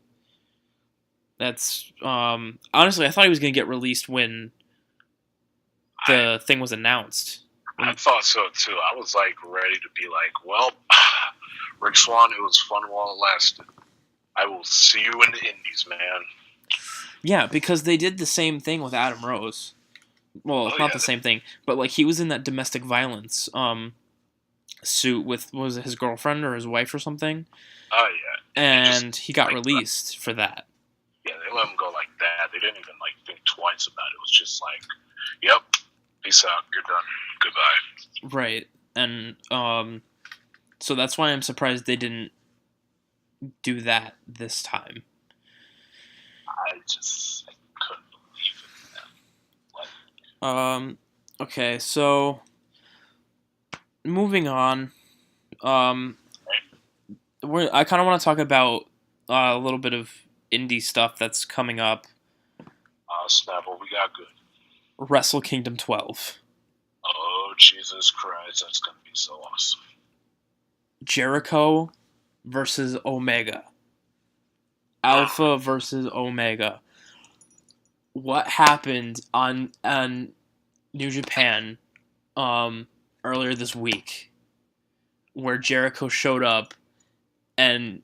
That's honestly, I thought he was going to get released when the thing was announced. I thought so too. I was like ready to be like, well, Rick Swann, it was fun while it lasted. I will see you in the Indies, man. Yeah, because they did the same thing with Adam Rose. Well, it's not the same thing, but like he was in that domestic violence suit with, what was it, his girlfriend or his wife or something? Oh yeah. And he got released for that. Yeah, they let him go like that. They didn't even like think twice about it. It was just like, yep, peace out, you're done, goodbye. Right, and so that's why I'm surprised they didn't do that this time. I just couldn't believe it. Okay, so moving on. I kind of want to talk about a little bit of indie stuff that's coming up. Snap, what we got good? Wrestle Kingdom 12. Oh, Jesus Christ, that's going to be so awesome. Jericho versus Omega. Alpha versus Omega. What happened on New Japan earlier this week, where Jericho showed up and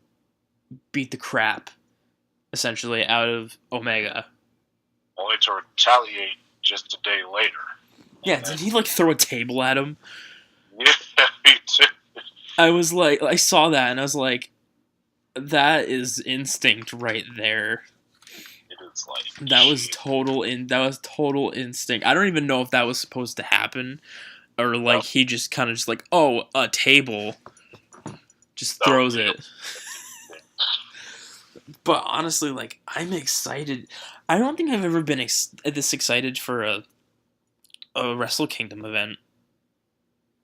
beat the crap, essentially, out of Omega. Only to retaliate just a day later. Yeah, did he like throw a table at him? Yeah, he did. I saw that and I was like, that is instinct right there. It is like that was total instinct. I don't even know if that was supposed to happen, or like he just kind of just like, oh, a table, just throws it. But honestly, like, I'm excited. I don't think I've ever been this excited for a Wrestle Kingdom event.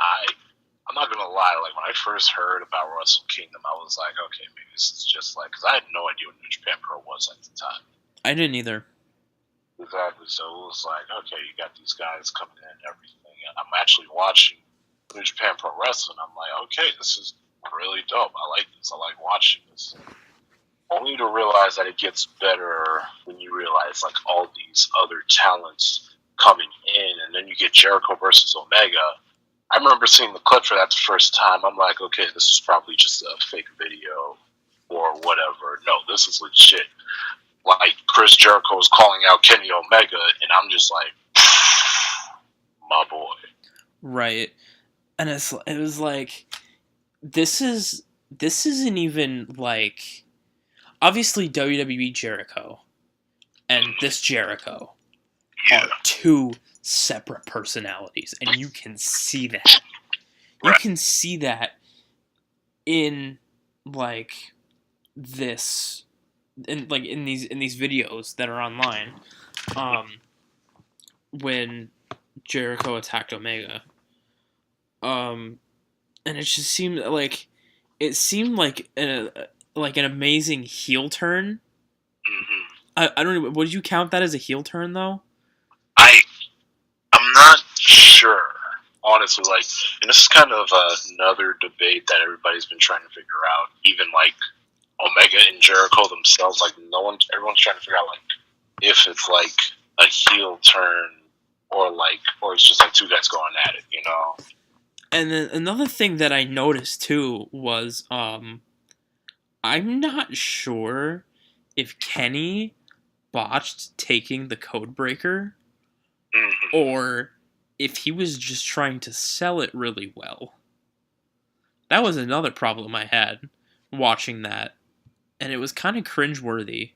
I'm not gonna lie. Like, when I first heard about Wrestle Kingdom, I was like, okay, maybe this is just like, because I had no idea what New Japan Pro was at the time. I didn't either. Exactly. So it was like, okay, you got these guys coming in and everything, and I'm actually watching New Japan Pro Wrestling. I'm like, okay, this is really dope. I like this. I like watching this. Only to realize that it gets better when you realize like all these other talents coming in, and then you get Jericho versus Omega. I remember seeing the clip for that the first time. I'm like, okay, this is probably just a fake video or whatever. No, this is legit. Like, Chris Jericho was calling out Kenny Omega, and I'm just like, my boy. Right. And it was like, this isn't even like, obviously WWE Jericho and this Jericho are two separate personalities, and you can see that. You can see that in like this, in these videos that are online. When Jericho attacked Omega, and it just seemed like an amazing heel turn. Mm-hmm. I don't know. Would you count that as a heel turn though? I'm not sure, honestly. Like, and this is kind of another debate that everybody's been trying to figure out. Even like Omega and Jericho themselves, like everyone's trying to figure out like if it's like a heel turn or it's just like two guys going at it, you know. And then another thing that I noticed too was I'm not sure if Kenny botched taking the code breaker, or if he was just trying to sell it really well. That was another problem I had watching that, and it was kind of cringeworthy,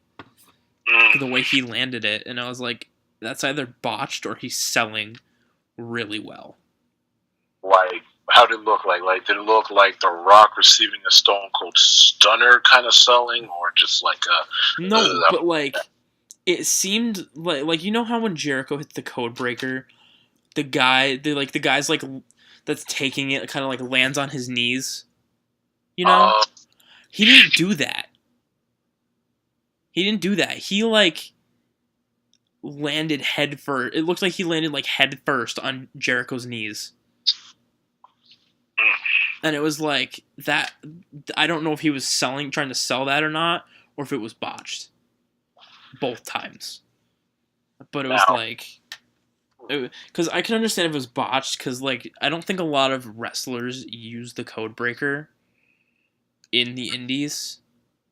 the way he landed it, and I was like, that's either botched or he's selling really well. Like, how did it look like? Like, did it look like The Rock receiving a Stone Cold Stunner kind of selling, or just like a... No, but like, it seemed like you know how when Jericho hit the code breaker, the guy's like that's taking it kind of like lands on his knees. You know, he didn't do that. He didn't do that. He like landed head first. It looked like he landed like head first on Jericho's knees. And it was like that. I don't know if he was trying to sell that or not, or if it was botched. Both times. But it was like, because I can understand if it was botched, because like I don't think a lot of wrestlers use the code breaker in the indies,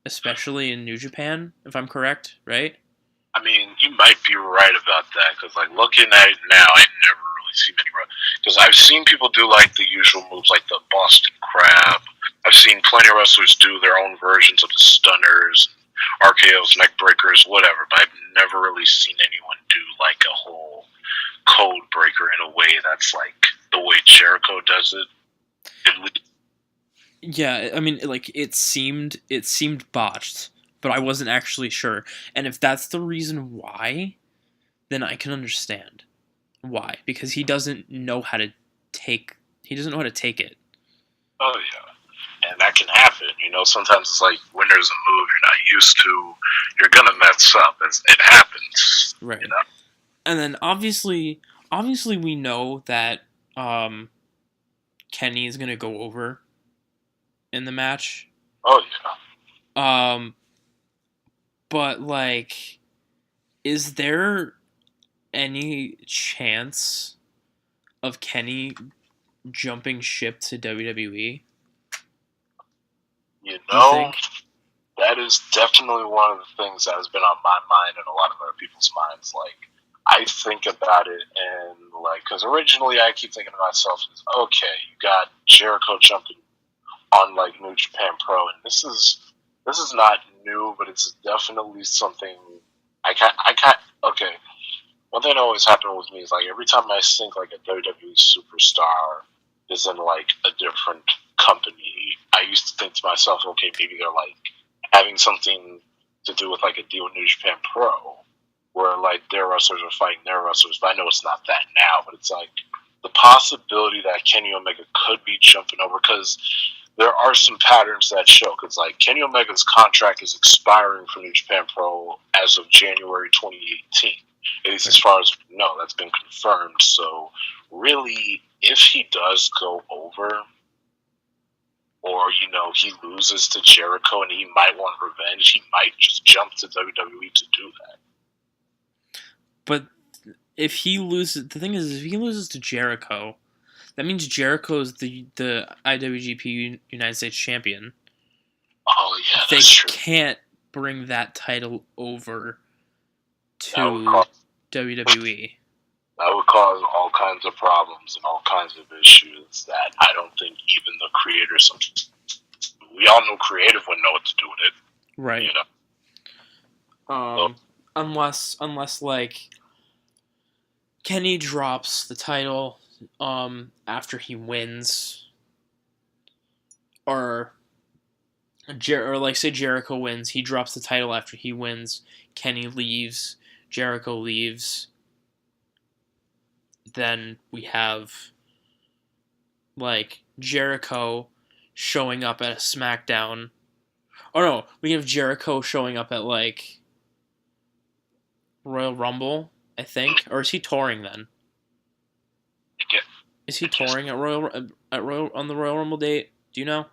especially in New Japan, if I'm correct, right? I mean, you might be right about that, because like looking at it now, I've never really seen any. Because I've seen people do like the usual moves, like the Boston Crab. I've seen plenty of wrestlers do their own versions of the stunners, RKOs, neck breakers, whatever. But I've never really seen anyone do like a whole code breaker in a way that's like the way Jericho does it. Yeah, I mean, like it seemed botched, but I wasn't actually sure. And if that's the reason why, then I can understand why, because he doesn't know how to take it. Oh yeah, and that can happen. You know, sometimes it's like when there's a move you're not used to, you're gonna mess up. It happens, right? You know? And then obviously we know that Kenny is gonna go over in the match. Oh yeah. But like, is there any chance of Kenny jumping ship to WWE? You know, that is definitely one of the things that has been on my mind and a lot of other people's minds. Like, I think about it, and like, because originally I keep thinking to myself, okay, you got Jericho jumping on like New Japan Pro, and this is not new, but it's definitely something I can't. Okay, one thing that always happened with me is like every time I think like a WWE superstar is in like a different company, I used to think to myself, okay, maybe they're like having something to do with like a deal with New Japan Pro, where like their wrestlers are fighting their wrestlers. But I know it's not that now. But it's like the possibility that Kenny Omega could be jumping over, because there are some patterns that show. Because like Kenny Omega's contract is expiring for New Japan Pro as of January 2018. At least as far as we know, that's been confirmed. So really, if he does go over, or you know he loses to Jericho and he might want revenge, he might just jump to WWE to do that. But if he loses, the thing is, if he loses to Jericho, that means Jericho's the IWGP United States champion. Oh yeah, they that's true. Can't bring that title over to WWE. That would cause all kinds of problems and all kinds of issues that I don't think even the creators. We all know creative wouldn't know what to do with it, right? You know, unless like Kenny drops the title after he wins, or like say Jericho wins, he drops the title after he wins, Kenny leaves, Jericho leaves, then we have like Jericho showing up at a SmackDown. Oh no, we have Jericho showing up at like Royal Rumble, I think, or is he touring then? Is he touring at Royal on the Royal Rumble date? Do you know?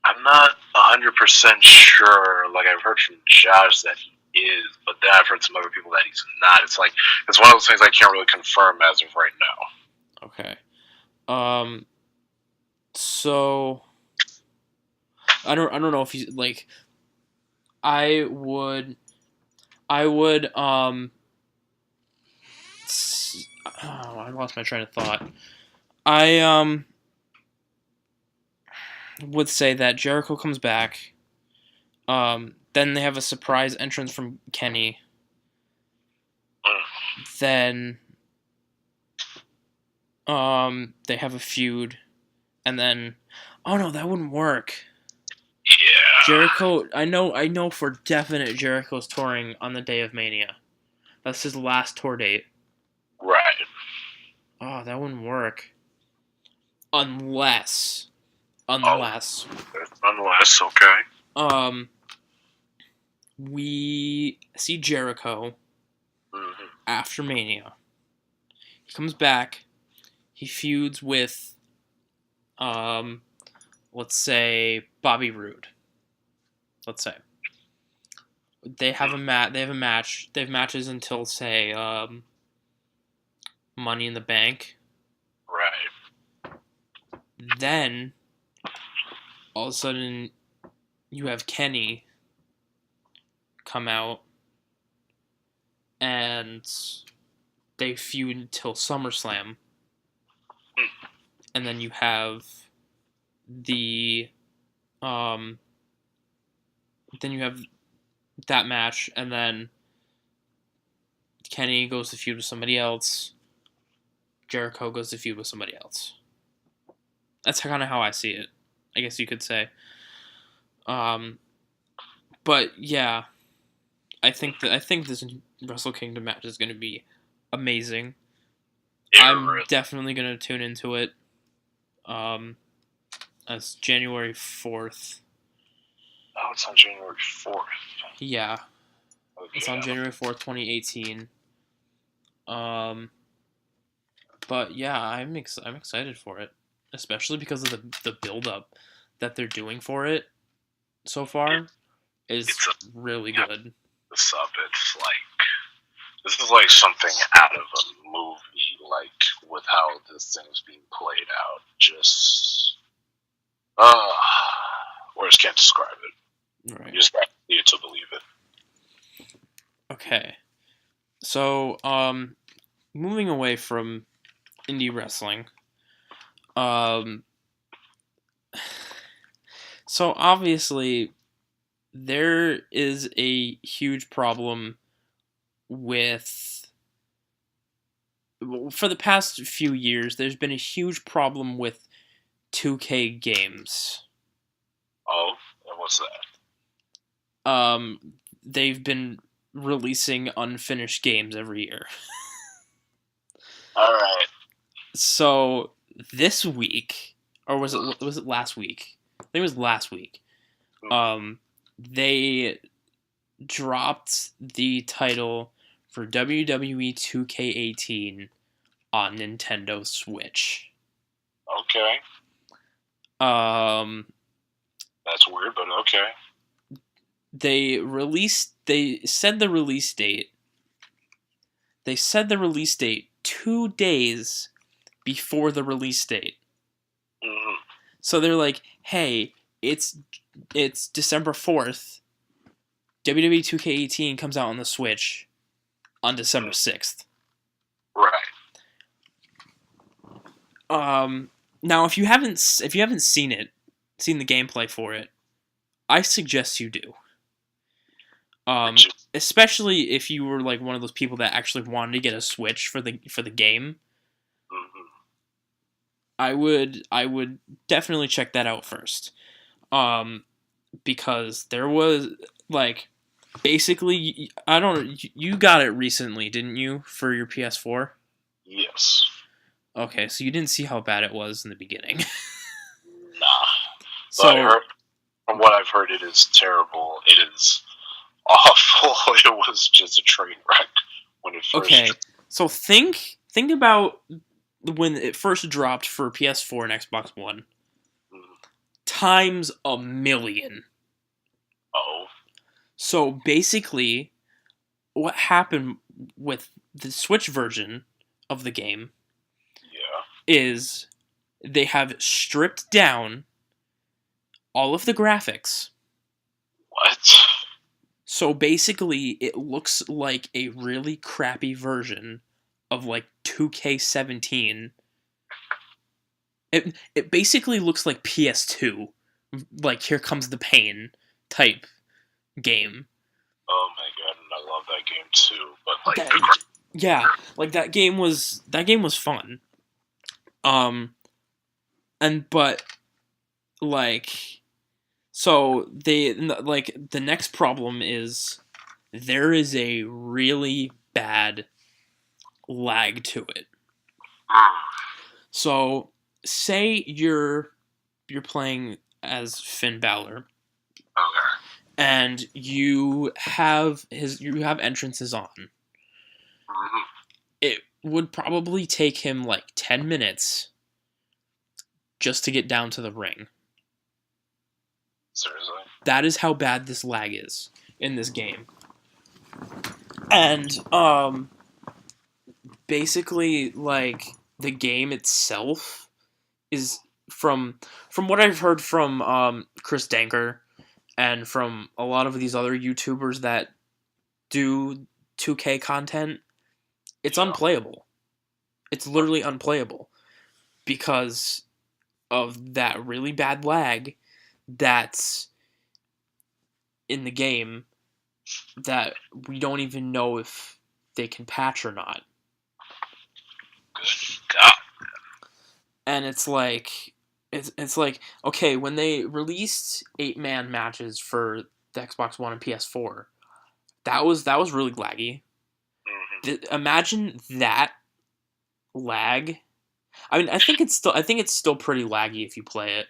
I'm not 100% sure. Like I've heard from Josh that he is, but then I've heard some other people that he's not. It's like it's one of those things I can't really confirm as of right now. Okay. So I don't know if he's like. I would. Oh, I lost my train of thought. I would say that Jericho comes back. Then they have a surprise entrance from Kenny. Then They have a feud, and then, oh no, that wouldn't work. Yeah. Jericho, I know for definite Jericho's touring on the day of Mania. That's his last tour date. Right. Oh, that wouldn't work. Unless, Unless, okay. We see Jericho Mm-hmm. after Mania. He comes back. He feuds with, let's say Bobby Roode. Let's say they have They have a match. They have matches until say Money in the Bank. Right. Then all of a sudden you have Kenny come out and they feud until SummerSlam. And then you have the then you have that match, and then Kenny goes to feud with somebody else. Jericho goes to feud with somebody else. That's kind of how I see it, I guess you could say. But yeah, I think this Wrestle Kingdom match is going to be amazing. I'm definitely going to tune into it. That's January 4th. Oh, it's on January 4th. Yeah. Okay. It's on January 4th, 2018. But yeah, I'm excited for it, especially because of the build up that they're doing for it so far is really good. This is like something out of a movie, like with how this thing's being played out. Just words can't describe it. Right. You just have to see it to believe it. Okay. So, moving away from indie wrestling, so obviously there is a huge problem with, for the past few years, there's been a huge problem with 2K games. Oh, and what's that? They've been releasing unfinished games every year. All right. So this week, or was it last week? I think it was last week. They dropped the title for WWE 2K18 on Nintendo Switch. Okay. That's weird, but okay. They said the release date. They said the release date 2 days before the release date. Mm-hmm. So they're like, "Hey, it's December 4th. WWE 2K18 comes out on the Switch on December 6th." Right. Now if you haven't seen the gameplay for it, I suggest you do. Especially if you were like one of those people that actually wanted to get a Switch for the game. Mm-hmm. I would definitely check that out first. Because there was like basically you got it recently, didn't you, for your PS4? Yes. Okay, so you didn't see how bad it was in the beginning. Nah. So from what I've heard, it is terrible. It is awful. It was just a train wreck when it first. Okay, so think about when it first dropped for PS4 and Xbox One. Times a million. Oh. So basically, what happened with the Switch version of the game is they have stripped down all of the graphics. What? So basically, it looks like a really crappy version of like 2K17. It basically looks like PS2, like Here Comes the Pain type game. Oh my god, and I love that game too. But like, yeah, like that game was fun. But like, so the next problem is there is a really bad lag to it. So say you're playing as Finn Balor. Okay. And you have entrances on. Mm-hmm. It would probably take him like 10 minutes just to get down to the ring. Seriously? That is how bad this lag is in this game. And basically like the game itself is from what I've heard from Chris Danker and from a lot of these other YouTubers that do 2K content, it's unplayable. It's literally unplayable because of that really bad lag that's in the game that we don't even know if they can patch or not. Good God. And it's like okay, when they released 8-man matches for the Xbox One and PS4, that was really laggy. Mm-hmm. Imagine that lag. I mean, I think it's still pretty laggy if you play it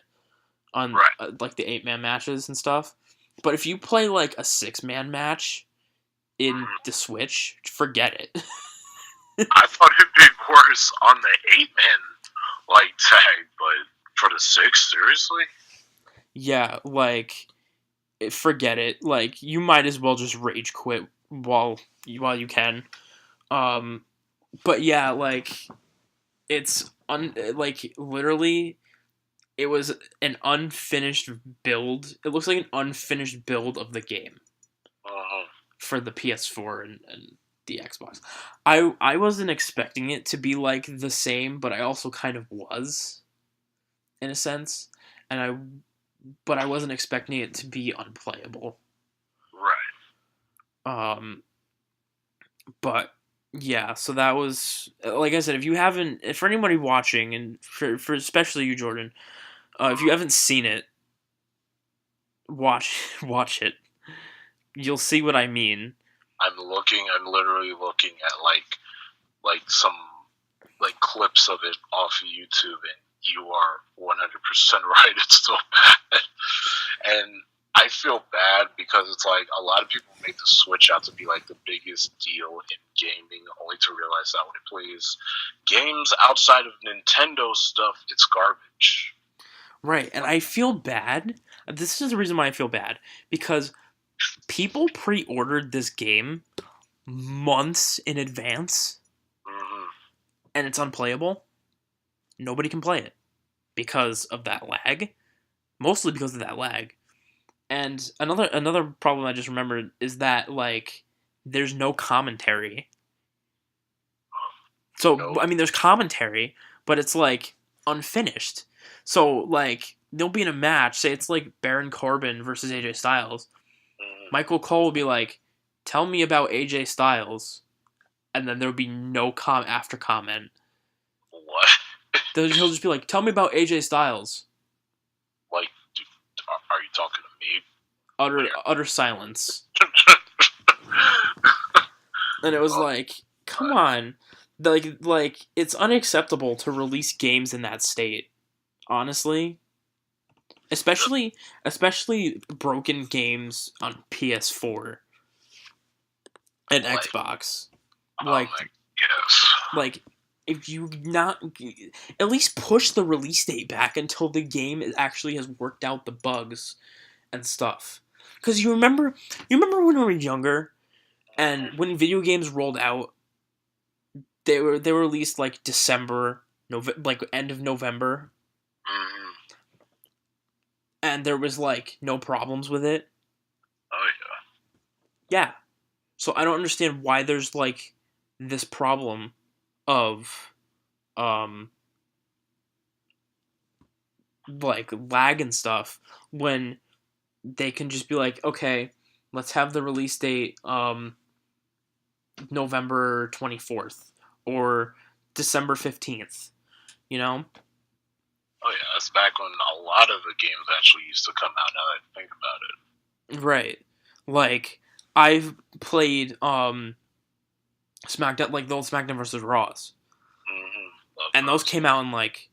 on like the 8-man matches and stuff. But if you play like a 6-man match in the Switch, forget it. I thought it'd be worse on the 8-man like tag, but for the 6, seriously? Yeah, like forget it. Like you might as well just rage quit while you can. But yeah, like it's like literally it was an unfinished build. It looks like an unfinished build of the game for the PS4 and the Xbox. I wasn't expecting it to be like the same, but I also kind of was in a sense, but I wasn't expecting it to be unplayable. Right. But yeah, so that was like I said. If you haven't, for anybody watching, and for especially you, Jordan, if you haven't seen it, watch it. You'll see what I mean. I'm literally looking at like some like clips of it off of YouTube, and you are 100% right. It's so bad, and I feel bad because it's like a lot of people make the Switch out to be like the biggest deal in gaming, only to realize that when it plays games outside of Nintendo stuff, it's garbage. Right, and I feel bad. This is the reason why I feel bad, because people pre-ordered this game months in advance, and it's unplayable. Nobody can play it because of that lag, mostly because of that lag. And another problem I just remembered is that like there's no commentary. So I mean, there's commentary, but it's like unfinished. So like they'll be in a match, say it's like Baron Corbin versus AJ Styles. Michael Cole will be like, "Tell me about AJ Styles," and then there'll be no after comment. What? He'll just be like, "Tell me about AJ Styles." Like, dude, are you talking to me? Utter silence. And it was like, come on, like it's unacceptable to release games in that state. Honestly, especially broken games on PS4 and Xbox. Like, yes. Like if you not at least push the release date back until the game actually has worked out the bugs and stuff. Because you remember when we were younger, and when video games rolled out, they were released like December, like end of November, and there was like no problems with it. Oh yeah. Yeah. So I don't understand why there's like this problem of like lag and stuff when they can just be like, okay, let's have the release date November 24th or December 15th. you know? Oh yeah, that's back when a lot of the games actually used to come out. Now that I think about it. Right. Like I've played SmackDown, like the old SmackDown versus Raws, and those came out in like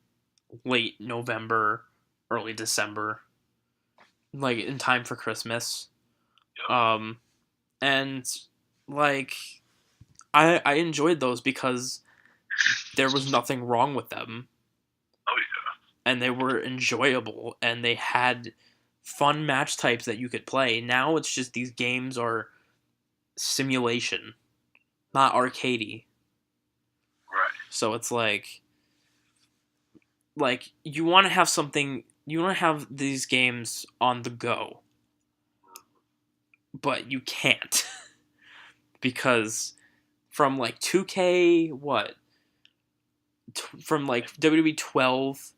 late November, early December, like in time for Christmas. Yep. And like I enjoyed those because there was nothing wrong with them. Oh yeah. And they were enjoyable, and they had fun match types that you could play. Now it's just these games are simulation, not arcadey. Right. So it's like you want to have something, you want to have these games on the go, but you can't because from like 2K from like WWE 12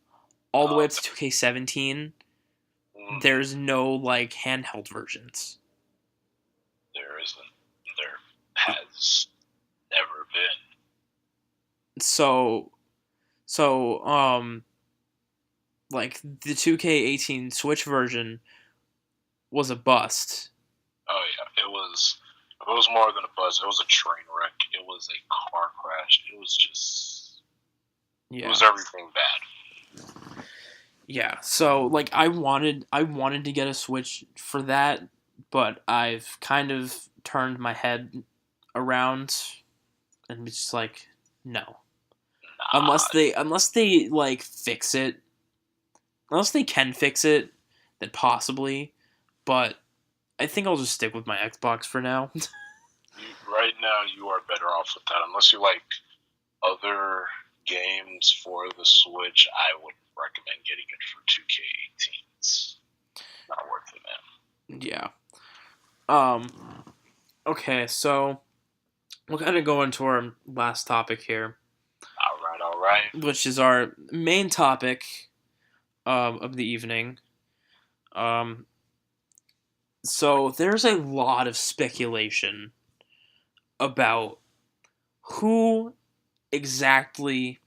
all the way up to 2K17, there's no like handheld versions. There isn't. There has never been. So like the 2K18 Switch version was a bust. Oh yeah, it was more than a buzz. It was a train wreck. It was a car crash. It was just it was everything bad. Yeah, so like I wanted to get a Switch for that, but I've kind of turned my head around and it's just like no. Unless they like fix it. Unless they can fix it, then possibly. But I think I'll just stick with my Xbox for now. Right now, you are better off with that. Unless you like other games for the Switch, I would recommend getting it for 2K18. It's not worth it, man. Yeah. Okay, so we'll kind of go into our last topic here. All right. Which is our main topic of the evening. So there's a lot of speculation about who exactly.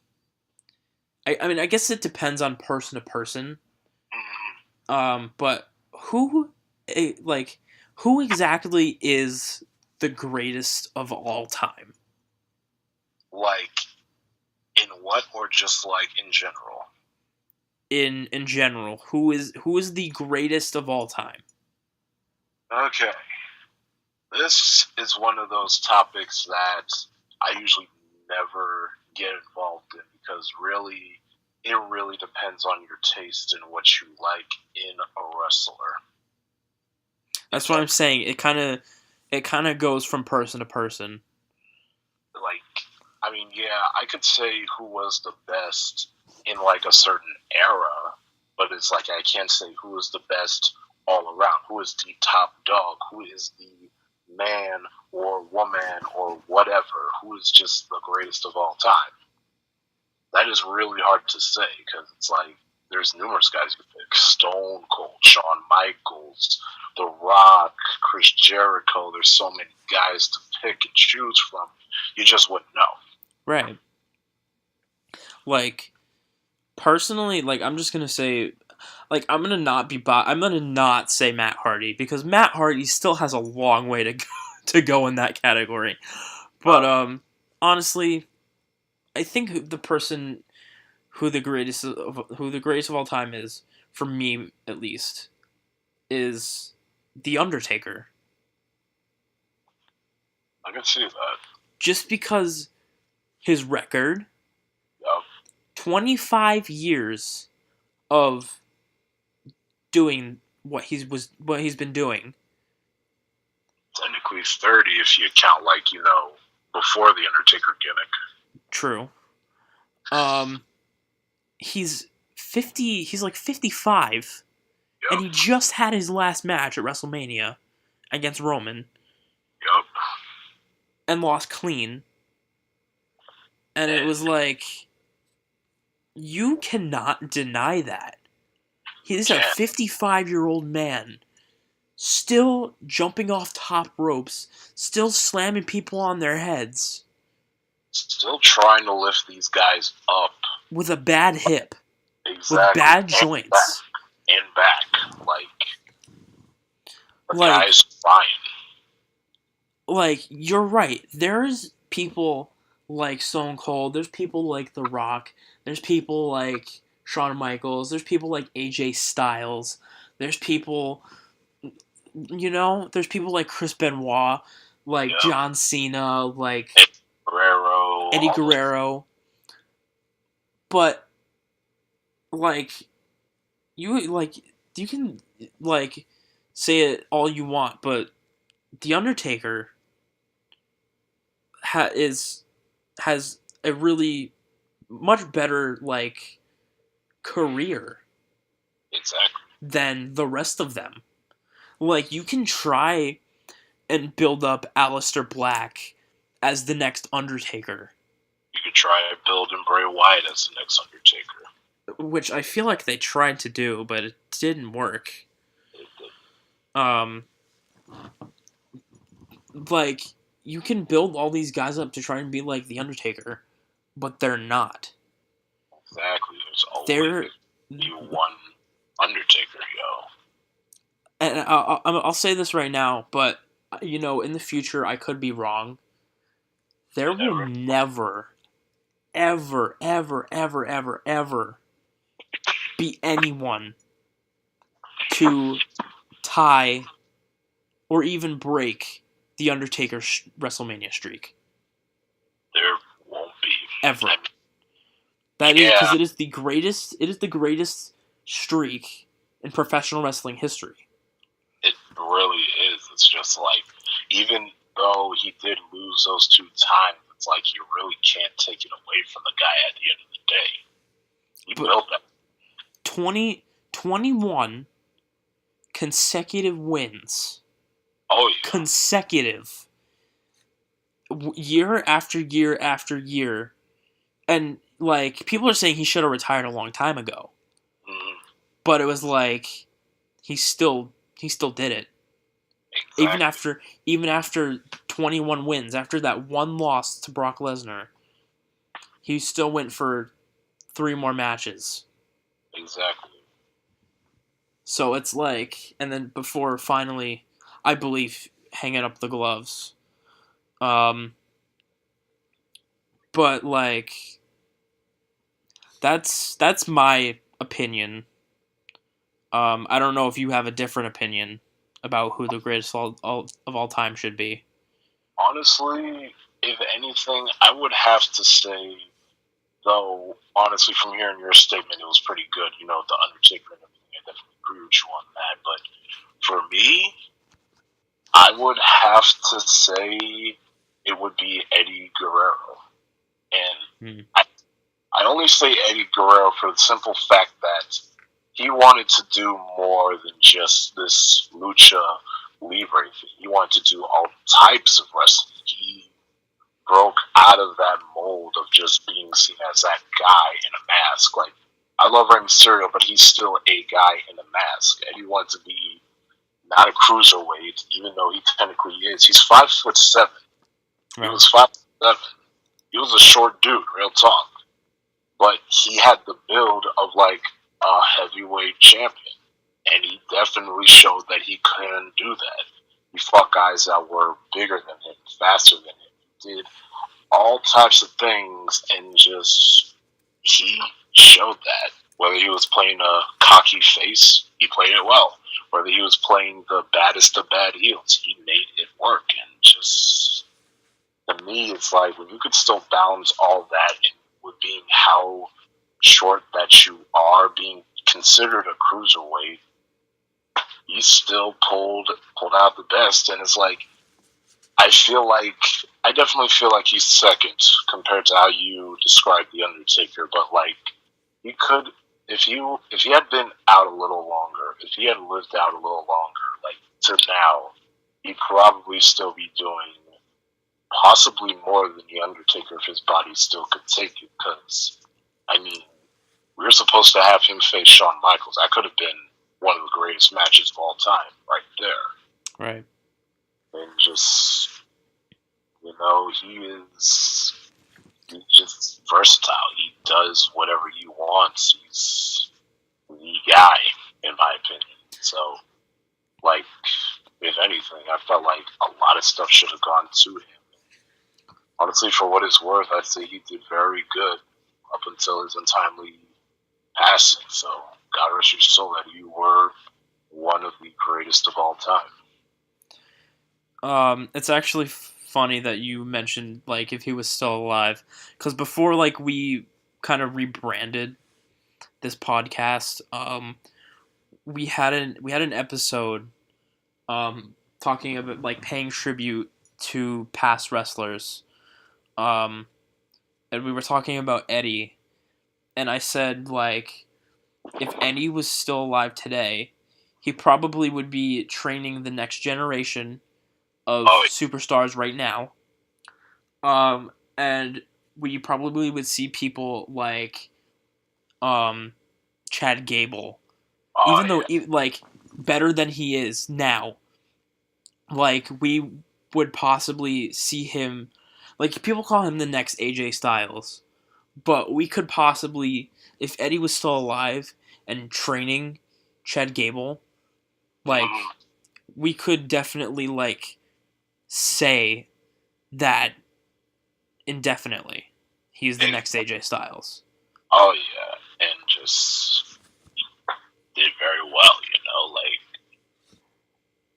I mean, I guess it depends on person to person. But who exactly is the greatest of all time? Like, in what, or just like in general? In general, who is the greatest of all time? Okay. This is one of those topics that I usually never get involved in because it really depends on your taste and what you like in a wrestler. That's what I'm saying. It kind of goes from person to person. Like, I mean, yeah, I could say who was the best in like a certain era, but it's like I can't say who is the best all around. Who is the top dog? Who is the man or woman or whatever? Who is just the greatest of all time? That is really hard to say because it's like there's numerous guys you pick: Stone Cold, Shawn Michaels, The Rock, Chris Jericho. There's so many guys to pick and choose from. You just wouldn't know. Right. Like, personally, like I'm just gonna say, like I'm gonna not say Matt Hardy because Matt Hardy still has a long way to go in that category. But honestly, I think the person who the greatest of all time is, for me at least, is The Undertaker. I can see that. Just because his record, Yep. 25 years of doing what he's been doing. Technically 30 if you count before the Undertaker gimmick. True. He's 50. He's like 55, Yep. and he just had his last match at WrestleMania against Roman. Yep. And lost clean. And it was like, you cannot deny that. He's a 55-year-old man, still jumping off top ropes, still slamming people on their heads. Still trying to lift these guys up. with a bad hip, exactly. with bad joints. And back. Like, the Like, guy's flying. Like, you're right. There's people like Stone Cold. There's people like The Rock. There's people like Shawn Michaels. There's people like AJ Styles. There's people, there's people like Chris Benoit, like John Cena, like Eddie Guerrero. But, like, you can, like, say it all you want, but The Undertaker has a really much better, like, career than the rest of them. Like, you can try and build up Aleister Black as the next Undertaker. You could try and build Bray Wyatt as the next Undertaker. Which I feel like they tried to do, but it didn't work. Like, you can build all these guys up to try and be like the Undertaker, but they're not. Exactly. There's always one Undertaker, yo. And I'll say this right now, but, in the future, I could be wrong. There will never, ever, ever, ever, ever, ever be anyone to tie or even break the Undertaker's WrestleMania streak. There won't be. Ever. That is because it is the greatest. It is the greatest streak in professional wrestling history. It really is. It's just like, even though he did lose those 2 times, it's like you really can't take it away from the guy at the end of the day. He built that. 21 consecutive wins. Oh, yeah. Consecutive. Year after year after year. And, like, people are saying he should have retired a long time ago. Mm-hmm. But it was like, he still did it. Exactly. Even after 21 wins, after that one loss to Brock Lesnar, he still went for 3 more matches. Exactly. So it's like, and then before finally, I believe, hanging up the gloves. But, like, that's my opinion. I don't know if you have a different opinion about who the greatest of all time should be. Honestly, if anything, I would have to say, though, honestly, from hearing your statement, it was pretty good. The Undertaker and everything, I definitely agree with you on that. But for me, I would have to say it would be Eddie Guerrero. And I only say Eddie Guerrero for the simple fact that he wanted to do more than just this lucha libre thing. He wanted to do all types of wrestling. He broke out of that mold of just being seen as that guy in a mask. Like, I love Rey Mysterio, but he's still a guy in a mask. And he wanted to be not a cruiserweight, even though he technically is. He's 5'7". Right. He was 5'7". He was a short dude, real talk. But he had the build of, like, a heavyweight champion. And he definitely showed that he can do that. He fought guys that were bigger than him, faster than him. He did all types of things, and just, he showed that. Whether he was playing a cocky face, he played it well. Whether he was playing the baddest of bad heels, he made it work. And just, to me, it's like, when you could still balance all that, and with being how short that you are, being considered a cruiserweight, he still pulled out the best. And it's like, I definitely feel like he's second compared to how you described The Undertaker. But, like, he could, if he had been out a little longer, if he had lived out a little longer, like, to now, he'd probably still be doing possibly more than The Undertaker if his body still could take it. Because, I mean, we were supposed to have him face Shawn Michaels. That could have been one of the greatest matches of all time, right there. Right. And just, he is He's just versatile. He does whatever he wants. He's the guy, in my opinion. So, like, if anything, I felt like a lot of stuff should have gone to him. Honestly, for what it's worth, I'd say he did very good up until his untimely passing. So, God rest your soul, that you were one of the greatest of all time. It's actually funny that you mentioned, like, if he was still alive. Because before, like, we kind of rebranded this podcast, we had an episode talking about, like, paying tribute to past wrestlers. And we were talking about Eddie. And I said, like, if Eddie was still alive today, he probably would be training the next generation of superstars right now. And we probably would see people like Chad Gable. Even though, like, better than he is now. Like, we would possibly see him... Like, people call him the next AJ Styles. But we could possibly... If Eddie was still alive and training Chad Gable, like, we could definitely, like, say that indefinitely he's the next AJ Styles. Oh, yeah. And just... did very well,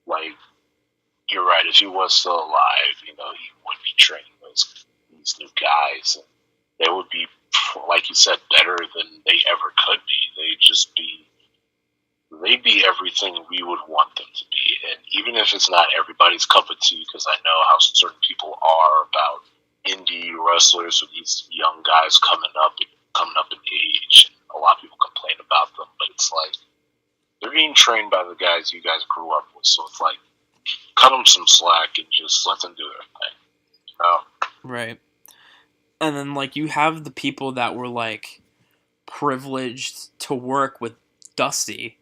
like you're right. If he was still alive, he would be training these new guys, and they would be, like you said, better than they ever could be. They'd be everything we would want them to be. And even if it's not everybody's cup of tea, because I know how certain people are about indie wrestlers or these young guys coming up in age, and a lot of people complain about them, but it's like, they're being trained by the guys you guys grew up with, so it's like, cut them some slack and just let them do their thing. Right. And then, like, you have the people that were, like, privileged to work with Dusty.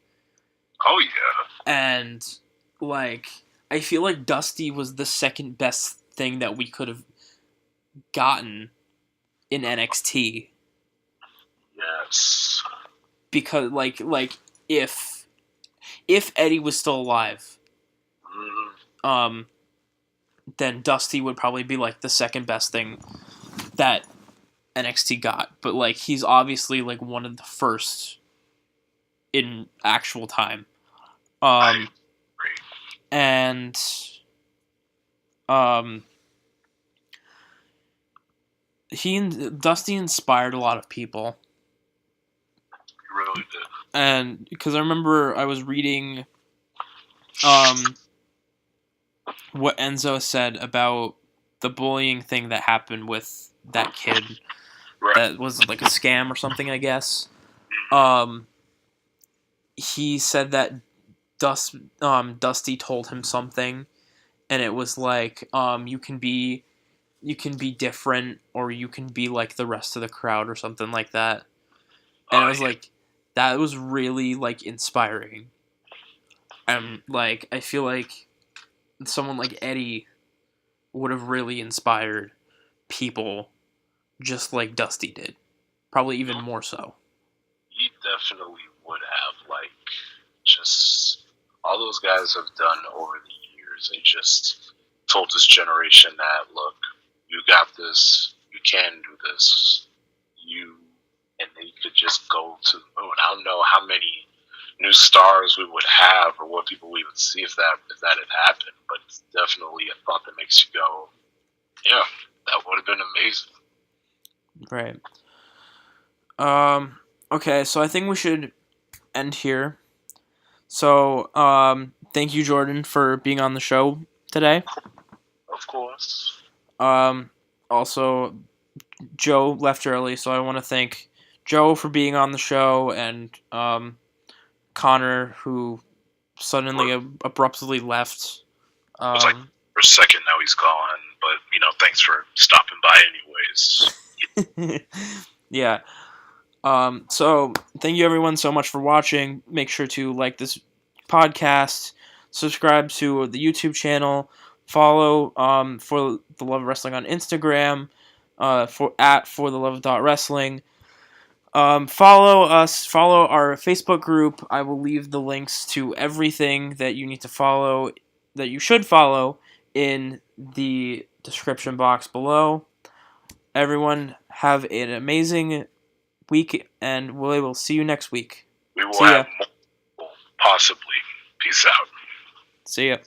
Oh, yeah. And, like, I feel like Dusty was the second best thing that we could have gotten in NXT. Yes. Because, like, if Eddie was still alive, then Dusty would probably be, like, the second best thing that NXT got. But, like, he's obviously, like, one of the first in actual time. And Dusty inspired a lot of people. He really did. And because I remember I was reading what Enzo said about the bullying thing that happened with that kid. Right. That was like a scam or something, I guess. He said that Dusty told him something, and it was like, you can be different, or you can be like the rest of the crowd, or something like that. And I was like, that was really, like, inspiring. And, like, I feel like someone like Eddie would have really inspired people just like Dusty did. Probably even more so. He definitely would have. Like, just all those guys have done over the years. They just told this generation that, look, you got this, you can do this, and they could just go to the moon. I don't know how many new stars we would have or what people we would see if that had happened, but it's definitely a thought that makes you go, yeah, that would have been amazing. Right. Okay, so I think we should end here. So, thank you, Jordan, for being on the show today. Of course. Also, Joe left early, so I want to thank Joe for being on the show, and Connor, who suddenly abruptly left. It was like for a second now he's gone, but thanks for stopping by anyways. Yeah. So thank you everyone so much for watching. Make sure to like this podcast, subscribe to the YouTube channel, follow For the Love of Wrestling on Instagram, for the love of wrestling. Follow us. Follow our Facebook group. I will leave the links to everything that you need to follow, that you should follow, in the description box below. Everyone, have an amazing week, and we will see you next week. We will have more, possibly. Peace out. See ya.